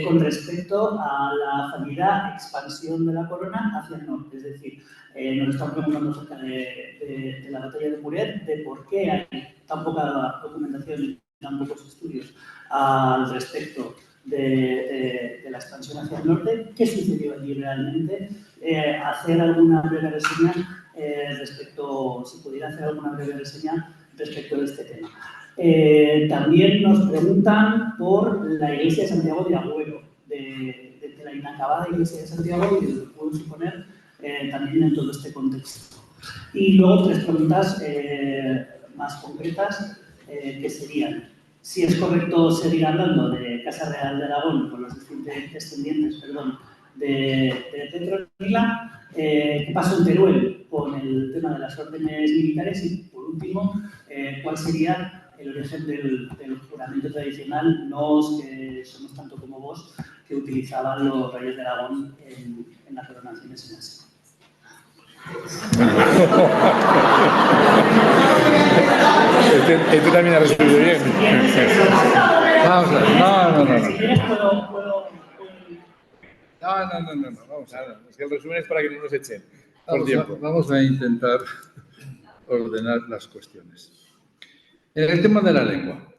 con respecto a la fallida expansión de la corona hacia el norte. Es decir, nos están preguntando acerca de la batalla de Muret, de por qué hay tan poca documentación y tan pocos estudios al respecto de la expansión hacia el norte, qué sucedió allí realmente, hacer alguna breve reseña si pudiera hacer alguna breve reseña respecto de este tema. También nos preguntan por la iglesia de Santiago de Agüero, de la inacabada iglesia de Santiago, y lo que puedo suponer también en todo este contexto. Y luego tres preguntas más concretas que serían: si es correcto seguir hablando de Casa Real de Aragón con los descendientes de Petronila, qué pasó en Teruel con el tema de las órdenes militares, y por último, cuál sería el origen del juramento tradicional, nos que somos tanto como vos, que utilizaban los reyes de Aragón en las coronaciones en Asia. Este también ha respondido bien. Vamos a ver. No. Si quieres, puedo... No. Vamos a ver. Es que el resumen es para que no nos echen por tiempo. Vamos a intentar ordenar las cuestiones. En el tema de la lengua.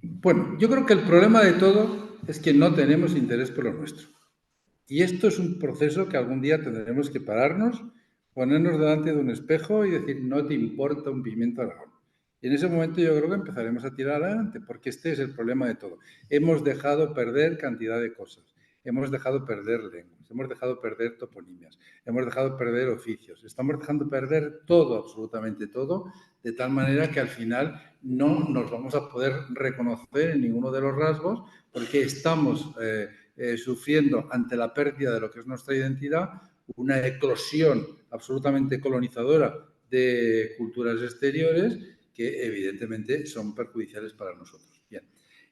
Bueno, yo creo que el problema de todo es que no tenemos interés por lo nuestro. Y esto es un proceso que algún día tendremos que pararnos, ponernos delante de un espejo y decir, no te importa un pimiento Aragón. Y en ese momento yo creo que empezaremos a tirar adelante, porque este es el problema de todo. Hemos dejado perder cantidad de cosas. Hemos dejado perder lenguas, hemos dejado perder toponimias, hemos dejado perder oficios, estamos dejando perder todo, absolutamente todo, de tal manera que al final no nos vamos a poder reconocer en ninguno de los rasgos, porque estamos sufriendo ante la pérdida de lo que es nuestra identidad una eclosión absolutamente colonizadora de culturas exteriores que evidentemente son perjudiciales para nosotros. Bien.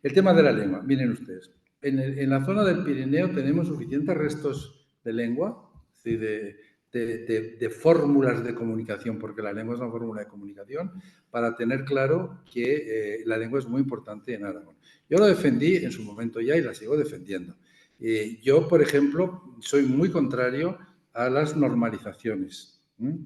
El tema de la lengua, miren ustedes, en la zona del Pirineo tenemos suficientes restos de lengua, es decir, de fórmulas de comunicación, porque la lengua es una fórmula de comunicación, para tener claro que la lengua es muy importante en Aragón. Yo lo defendí en su momento ya y la sigo defendiendo. Yo, por ejemplo, soy muy contrario a las normalizaciones,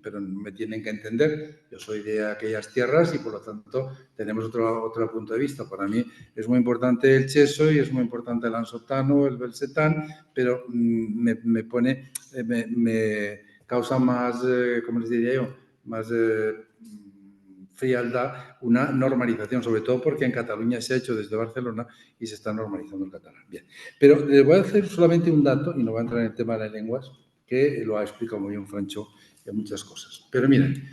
pero me tienen que entender. Yo soy de aquellas tierras y, por lo tanto, tenemos otro punto de vista. Para mí es muy importante el cheso y es muy importante el ansotano, el belsetán, pero me causa más, ¿cómo les diría yo?, más frialdad una normalización, sobre todo porque en Cataluña se ha hecho desde Barcelona y se está normalizando el catalán. Bien, pero les voy a hacer solamente un dato, y no voy a entrar en el tema de las lenguas, que lo ha explicado muy bien Francho en muchas cosas. Pero miren,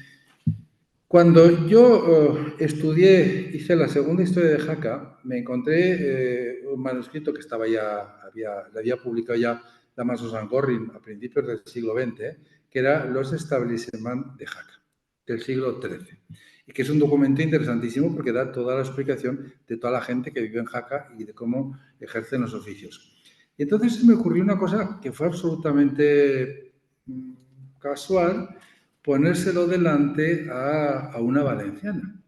cuando yo hice la segunda historia de Jaca, me encontré un manuscrito que estaba ya, le había publicado ya Damaso Sangorrin a principios del siglo XX, que era Los Establissements de Jaca, del siglo XIII. Y que es un documento interesantísimo porque da toda la explicación de toda la gente que vive en Jaca y de cómo ejercen los oficios. Y entonces se me ocurrió una cosa que fue absolutamente casual, ponérselo delante a una valenciana,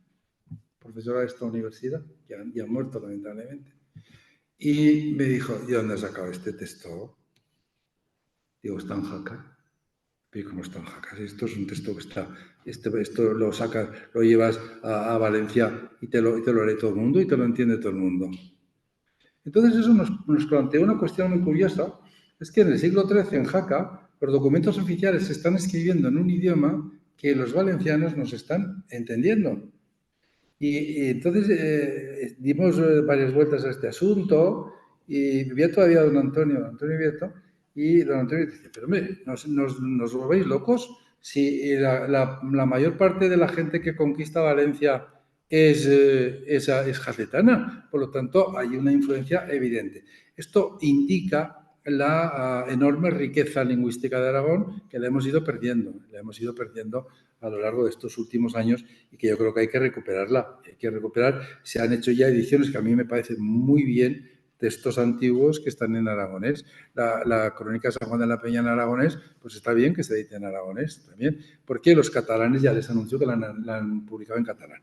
profesora de esta universidad, ya ha muerto lamentablemente. Y me dijo, ¿y dónde has sacado este texto? Digo, está en Jaca. ¿Y cómo está en Jaca? Esto es un texto que está, esto lo sacas, lo llevas a Valencia y te lo lee todo el mundo y te lo entiende todo el mundo. Entonces eso nos plantea una cuestión muy curiosa, es que en el siglo XIII en Jaca los documentos oficiales se están escribiendo en un idioma que los valencianos nos están entendiendo. Y entonces dimos varias vueltas a este asunto y vivía todavía don Antonio Vieto, y don Antonio dice, pero hombre, ¿nos volvéis locos? Si la mayor parte de la gente que conquista Valencia es jacetana, por lo tanto hay una influencia evidente. Esto indica la enorme riqueza lingüística de Aragón que la hemos ido perdiendo a lo largo de estos últimos años y que yo creo que hay que recuperarla. Hay que recuperar. Se han hecho ya ediciones que a mí me parecen muy bien, textos antiguos que están en aragonés. La crónica de San Juan de la Peña en aragonés, pues está bien que se edite en aragonés también, porque los catalanes ya les anunció que la han publicado en catalán.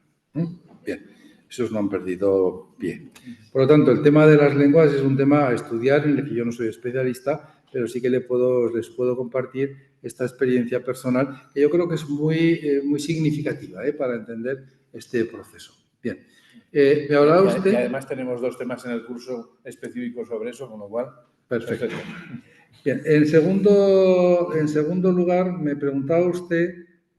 Bien, esos no han perdido pie. Por lo tanto, el tema de las lenguas es un tema a estudiar en el que yo no soy especialista, pero sí que les puedo compartir esta experiencia personal que yo creo que es muy significativa para entender este proceso. Bien. ¿Me hablaba usted? Y además tenemos 2 temas en el curso específicos sobre eso, con lo cual... Perfecto. Bien. En segundo lugar, me preguntaba usted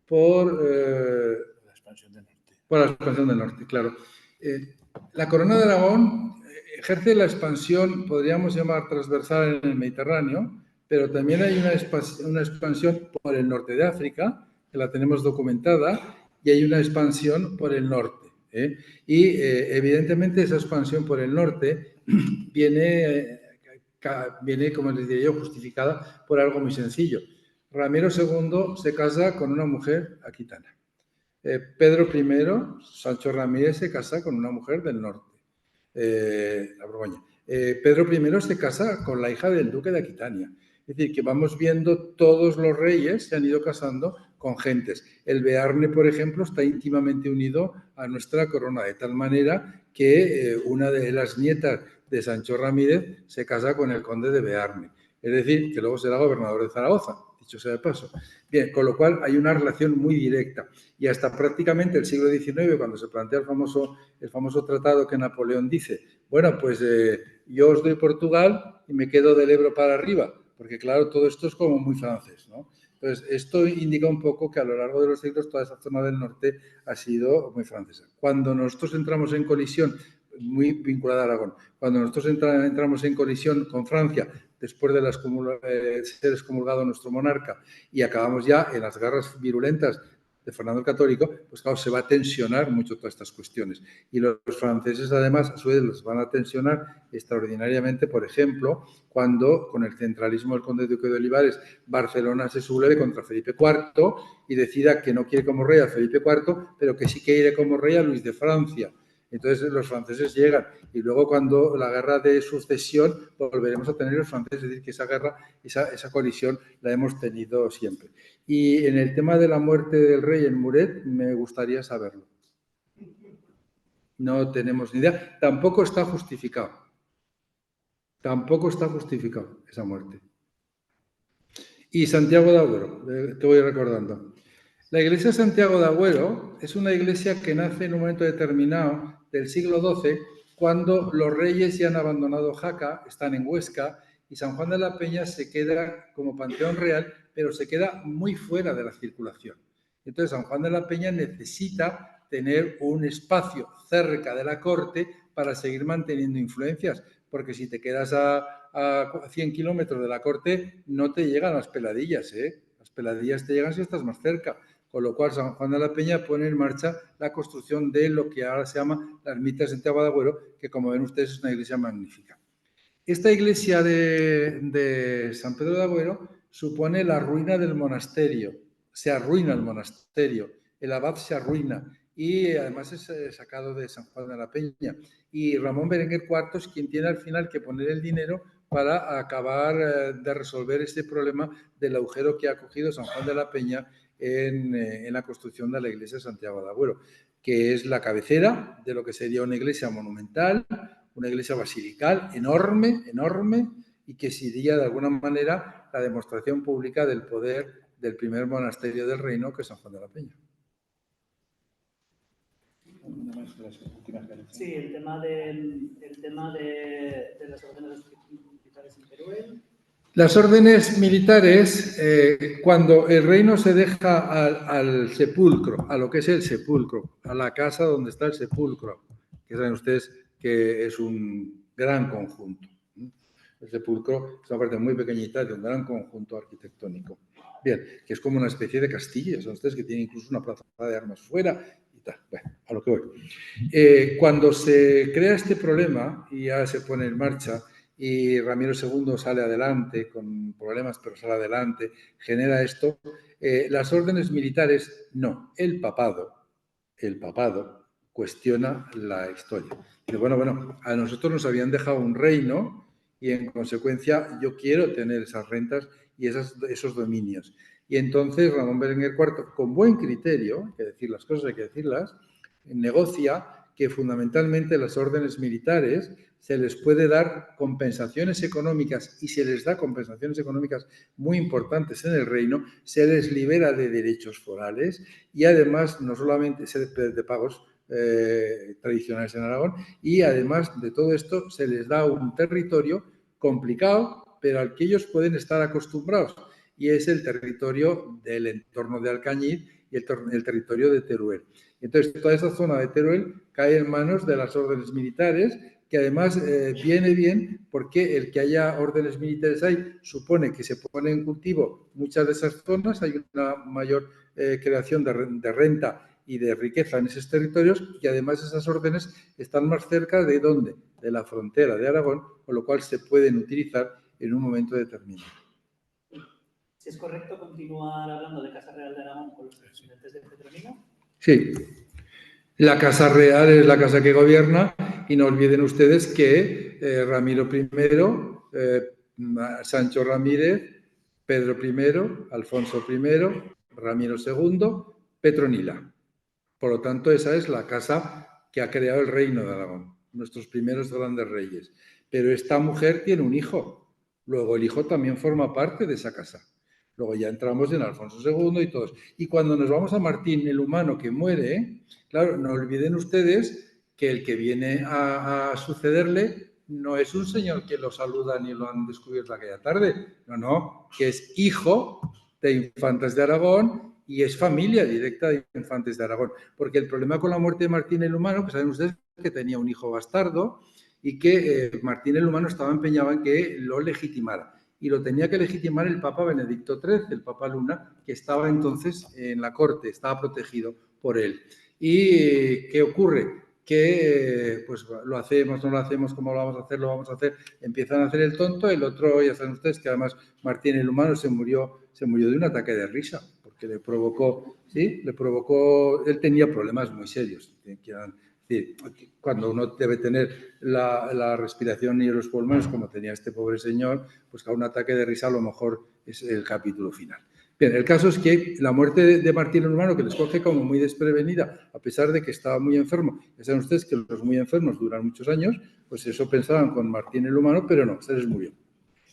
por... la expansión del norte. Por la expansión del norte, claro. La Corona de Aragón ejerce la expansión, podríamos llamar transversal en el Mediterráneo, pero también hay una expansión por el norte de África, que la tenemos documentada, y hay una expansión por el norte. Y evidentemente esa expansión por el norte viene, como les diría yo, justificada por algo muy sencillo. Ramiro II se casa con una mujer aquitana. Pedro I, Sancho Ramírez, se casa con una mujer del norte, la Borgoña. Pedro I se casa con la hija del duque de Aquitania. Es decir, que vamos viendo todos los reyes se han ido casando con gentes. El Bearne, por ejemplo, está íntimamente unido a nuestra corona, de tal manera que una de las nietas de Sancho Ramírez se casa con el conde de Bearne. Es decir, que luego será gobernador de Zaragoza, dicho sea de paso. Bien, con lo cual hay una relación muy directa. Y hasta prácticamente el siglo XIX, cuando se plantea el famoso tratado que Napoleón dice, bueno, pues yo os doy Portugal y me quedo del Ebro para arriba, porque claro, todo esto es como muy francés, ¿no? Entonces, esto indica un poco que a lo largo de los siglos toda esa zona del norte ha sido muy francesa. Cuando nosotros entramos en colisión, muy vinculada a Aragón, cuando nosotros entramos en colisión con Francia, después de ser excomulgado nuestro monarca, y acabamos ya en las guerras virulentas de Fernando el Católico, pues claro, se va a tensionar mucho todas estas cuestiones. Y los franceses, además, a su vez, los van a tensionar extraordinariamente, por ejemplo, cuando, con el centralismo del conde duque de Olivares, Barcelona se subleve contra Felipe IV y decida que no quiere como rey a Felipe IV, pero que sí quiere como rey a Luis de Francia. Entonces los franceses llegan y luego cuando la guerra de sucesión volveremos a tener los franceses, es decir, que esa guerra, esa colisión la hemos tenido siempre. Y en el tema de la muerte del rey en Muret me gustaría saberlo. No tenemos ni idea. Tampoco está justificado. Tampoco está justificado esa muerte. Y Santiago de Agüero, te voy recordando. La iglesia de Santiago de Agüero es una iglesia que nace en un momento determinado del siglo XII, cuando los reyes ya han abandonado Jaca, están en Huesca, y San Juan de la Peña se queda como panteón real, pero se queda muy fuera de la circulación. Entonces San Juan de la Peña necesita tener un espacio cerca de la corte para seguir manteniendo influencias, porque si te quedas a 100 kilómetros de la corte no te llegan las peladillas, ¿eh? Las peladillas te llegan si estás más cerca. Con lo cual, San Juan de la Peña pone en marcha la construcción de lo que ahora se llama la ermita de Santiago de Agüero, que como ven ustedes es una iglesia magnífica. Esta iglesia de San Pedro de Agüero supone la ruina del monasterio. Se arruina el monasterio, el abad se arruina y además es sacado de San Juan de la Peña. Y Ramón Berenguer IV es quien tiene al final que poner el dinero para acabar de resolver este problema del agujero que ha cogido San Juan de la Peña en la construcción de la iglesia de Santiago de Agüero, que es la cabecera de lo que sería una iglesia monumental, una iglesia basilical enorme, enorme, y que sería de alguna manera la demostración pública del poder del primer monasterio del reino, que es San Juan de la Peña. Sí, el tema de las órdenes militares en Teruel. Las órdenes militares, cuando el reino se deja al sepulcro, a lo que es el sepulcro, a la casa donde está el sepulcro, que saben ustedes que es un gran conjunto. El sepulcro es una parte muy pequeñita de un gran conjunto arquitectónico. Bien, que es como una especie de castillo, son ustedes que tienen incluso una plaza de armas fuera y tal. Bueno, a lo que voy. Cuando se crea este problema y ya se pone en marcha, y Ramiro II sale adelante con problemas, pero sale adelante, genera esto. Las órdenes militares, no. El papado cuestiona la historia. Dice, bueno, a nosotros nos habían dejado un reino y en consecuencia yo quiero tener esas rentas y esos dominios. Y entonces Ramón Berenguer IV, con buen criterio, hay que decir las cosas, hay que decirlas, negocia que fundamentalmente las órdenes militares se les puede dar compensaciones económicas y se les da compensaciones económicas muy importantes en el reino, se les libera de derechos forales y además no solamente de pagos tradicionales en Aragón y además de todo esto se les da un territorio complicado pero al que ellos pueden estar acostumbrados y es el territorio del entorno de Alcañiz y el territorio de Teruel. Entonces, toda esa zona de Teruel cae en manos de las órdenes militares, que además viene bien porque el que haya órdenes militares ahí supone que se pone en cultivo muchas de esas zonas, hay una mayor creación de renta y de riqueza en esos territorios y además esas órdenes están más cerca de ¿dónde? De la frontera de Aragón, con lo cual se pueden utilizar en un momento determinado. Si es correcto continuar hablando de Casa Real de Aragón con los presidentes de Petronila. Sí. La Casa Real es la casa que gobierna y no olviden ustedes que Ramiro I, Sancho Ramírez, Pedro I, Alfonso I, Ramiro II, Petronila. Por lo tanto, esa es la casa que ha creado el reino de Aragón, nuestros primeros grandes reyes. Pero esta mujer tiene un hijo. Luego el hijo también forma parte de esa casa. Luego ya entramos en Alfonso II y todos. Y cuando nos vamos a Martín el Humano que muere, claro, no olviden ustedes que el que viene a sucederle no es un señor que lo saluda ni lo han descubierto aquella tarde. No, que es hijo de infantes de Aragón y es familia directa de infantes de Aragón. Porque el problema con la muerte de Martín el Humano, pues saben ustedes que tenía un hijo bastardo y que Martín el Humano estaba empeñado en que lo legitimara. Y lo tenía que legitimar el Papa Benedicto XIII, el Papa Luna, que estaba entonces en la corte, estaba protegido por él. ¿Y qué ocurre? Que pues lo hacemos, no lo hacemos, ¿cómo lo vamos a hacer? Lo vamos a hacer. Empiezan a hacer el tonto, el otro, ya saben ustedes que además Martín el Humano se murió de un ataque de risa, porque le provocó, él tenía problemas muy serios, que eran Es decir, cuando uno debe tener la respiración y los pulmones, como tenía este pobre señor, pues cada un ataque de risa a lo mejor es el capítulo final. Bien, el caso es que la muerte de Martín el Humano, que les coge como muy desprevenida, a pesar de que estaba muy enfermo, ya saben ustedes que los muy enfermos duran muchos años, pues eso pensaban con Martín el Humano, pero no, se les murió.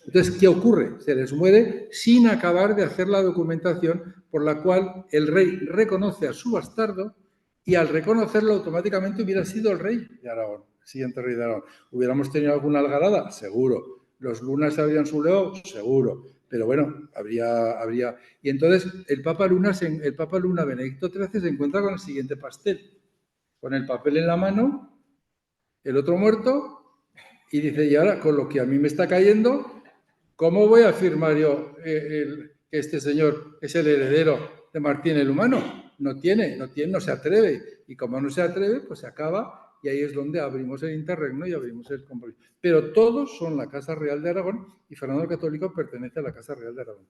Entonces, ¿qué ocurre? Se les muere sin acabar de hacer la documentación por la cual el rey reconoce a su bastardo y al reconocerlo automáticamente hubiera sido el rey de Aragón, el siguiente rey de Aragón. ¿Hubiéramos tenido alguna algarada? Seguro. ¿Los lunas habrían suleado? Seguro. Pero bueno, habría... Y entonces el Papa Luna Benedicto XIII se encuentra con el siguiente pastel, con el papel en la mano, el otro muerto, y dice, y ahora con lo que a mí me está cayendo, ¿cómo voy a afirmar yo que este señor es el heredero de Martín el Humano? No se atreve. Y como no se atreve, pues se acaba y ahí es donde abrimos el interregno y abrimos el compromiso. Pero todos son la Casa Real de Aragón y Fernando el Católico pertenece a la Casa Real de Aragón.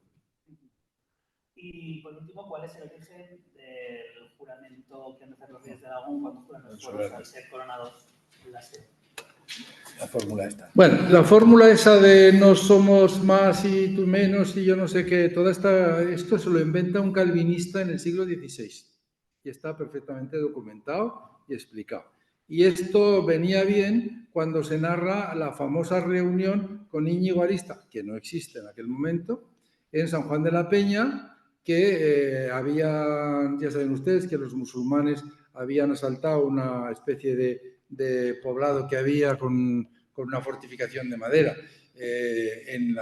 Y por último, ¿cuál es el origen del juramento que han de hacer los reyes de Aragón cuando juran los pueblos al ser coronados en la sede? La fórmula esta. Bueno, la fórmula esa de no somos más y tú menos y yo no sé qué, esto se lo inventa un calvinista en el siglo XVI y está perfectamente documentado y explicado. Y esto venía bien cuando se narra la famosa reunión con Íñigo Arista, que no existe en aquel momento, en San Juan de la Peña, que ya saben ustedes que los musulmanes habían asaltado una especie de poblado que había con una fortificación de madera en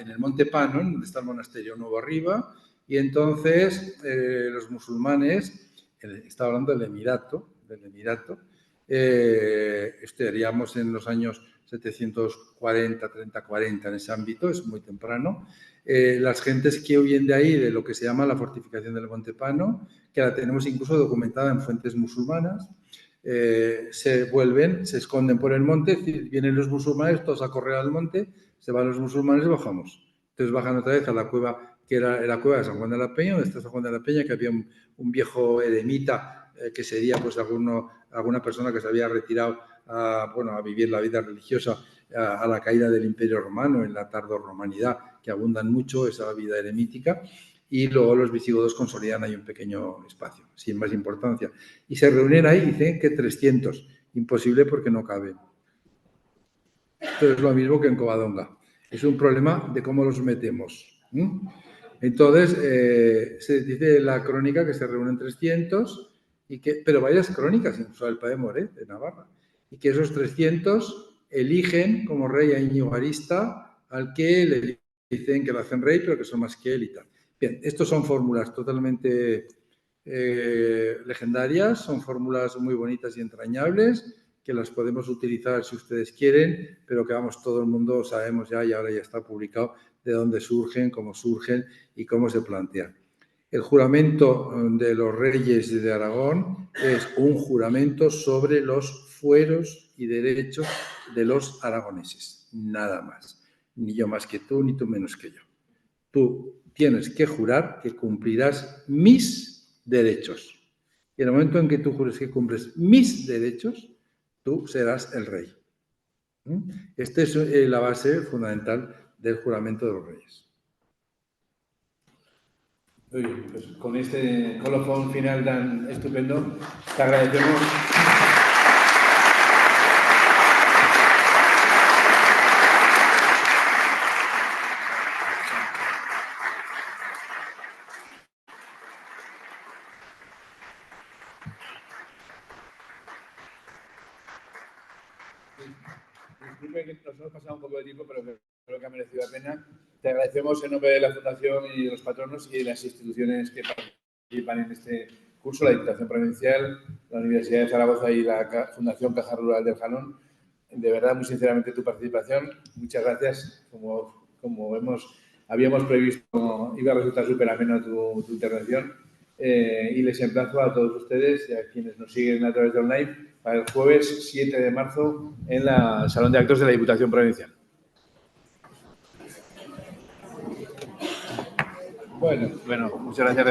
el Monte Pano, donde está el monasterio nuevo arriba, y entonces los musulmanes, estaba hablando del Emirato, estaríamos en los años 740, 30, 40 en ese ámbito, es muy temprano. Las gentes que huyen de ahí, de lo que se llama la fortificación del Monte Pano, que la tenemos incluso documentada en fuentes musulmanas, se vuelven, se esconden por el monte, vienen los musulmanes todos a correr al monte, se van los musulmanes y bajamos. Entonces bajan otra vez a la cueva, que era la cueva de San Juan de la Peña, donde está San Juan de la Peña, que había un viejo eremita, que sería pues alguna persona que se había retirado a vivir la vida religiosa a la caída del Imperio Romano, en la tardorromanidad, que abundan mucho esa vida eremítica. Y luego los visigodos consolidan ahí un pequeño espacio, sin más importancia. Y se reúnen ahí, dicen que 300. Imposible porque no caben. Esto es lo mismo que en Covadonga. Es un problema de cómo los metemos. Entonces, se dice en la crónica que se reúnen 300, pero varias crónicas, incluso el Padre Moret de Navarra, y que esos 300 eligen como rey a Íñigo Arista, al que le dicen que lo hacen rey, pero que son más que él y tal. Bien, estos son fórmulas totalmente legendarias, son fórmulas muy bonitas y entrañables, que las podemos utilizar si ustedes quieren, pero que vamos, todo el mundo sabemos ya y ahora ya está publicado de dónde surgen, cómo surgen y cómo se plantean. El juramento de los reyes de Aragón es un juramento sobre los fueros y derechos de los aragoneses, nada más. Ni yo más que tú, ni tú menos que yo. Tú tienes que jurar que cumplirás mis derechos. Y en el momento en que tú jures que cumples mis derechos, tú serás el rey. Esta es la base fundamental del juramento de los reyes. Muy bien, pues con este colofón final tan estupendo, te agradecemos. Disculpe que nos hemos pasado un poco de tiempo, pero creo que ha merecido la pena. Te agradecemos en nombre de la Fundación y de los patronos y de las instituciones que participan en este curso, la Diputación Provincial, la Universidad de Zaragoza y la Fundación Caja Rural del Jalón. De verdad, muy sinceramente, tu participación. Muchas gracias. Como habíamos previsto, iba a resultar súper amena tu intervención. Y les emplazo a todos ustedes y a quienes nos siguen a través de online para el jueves 7 de marzo en el Salón de Actos de la Diputación Provincial. Bueno, muchas gracias.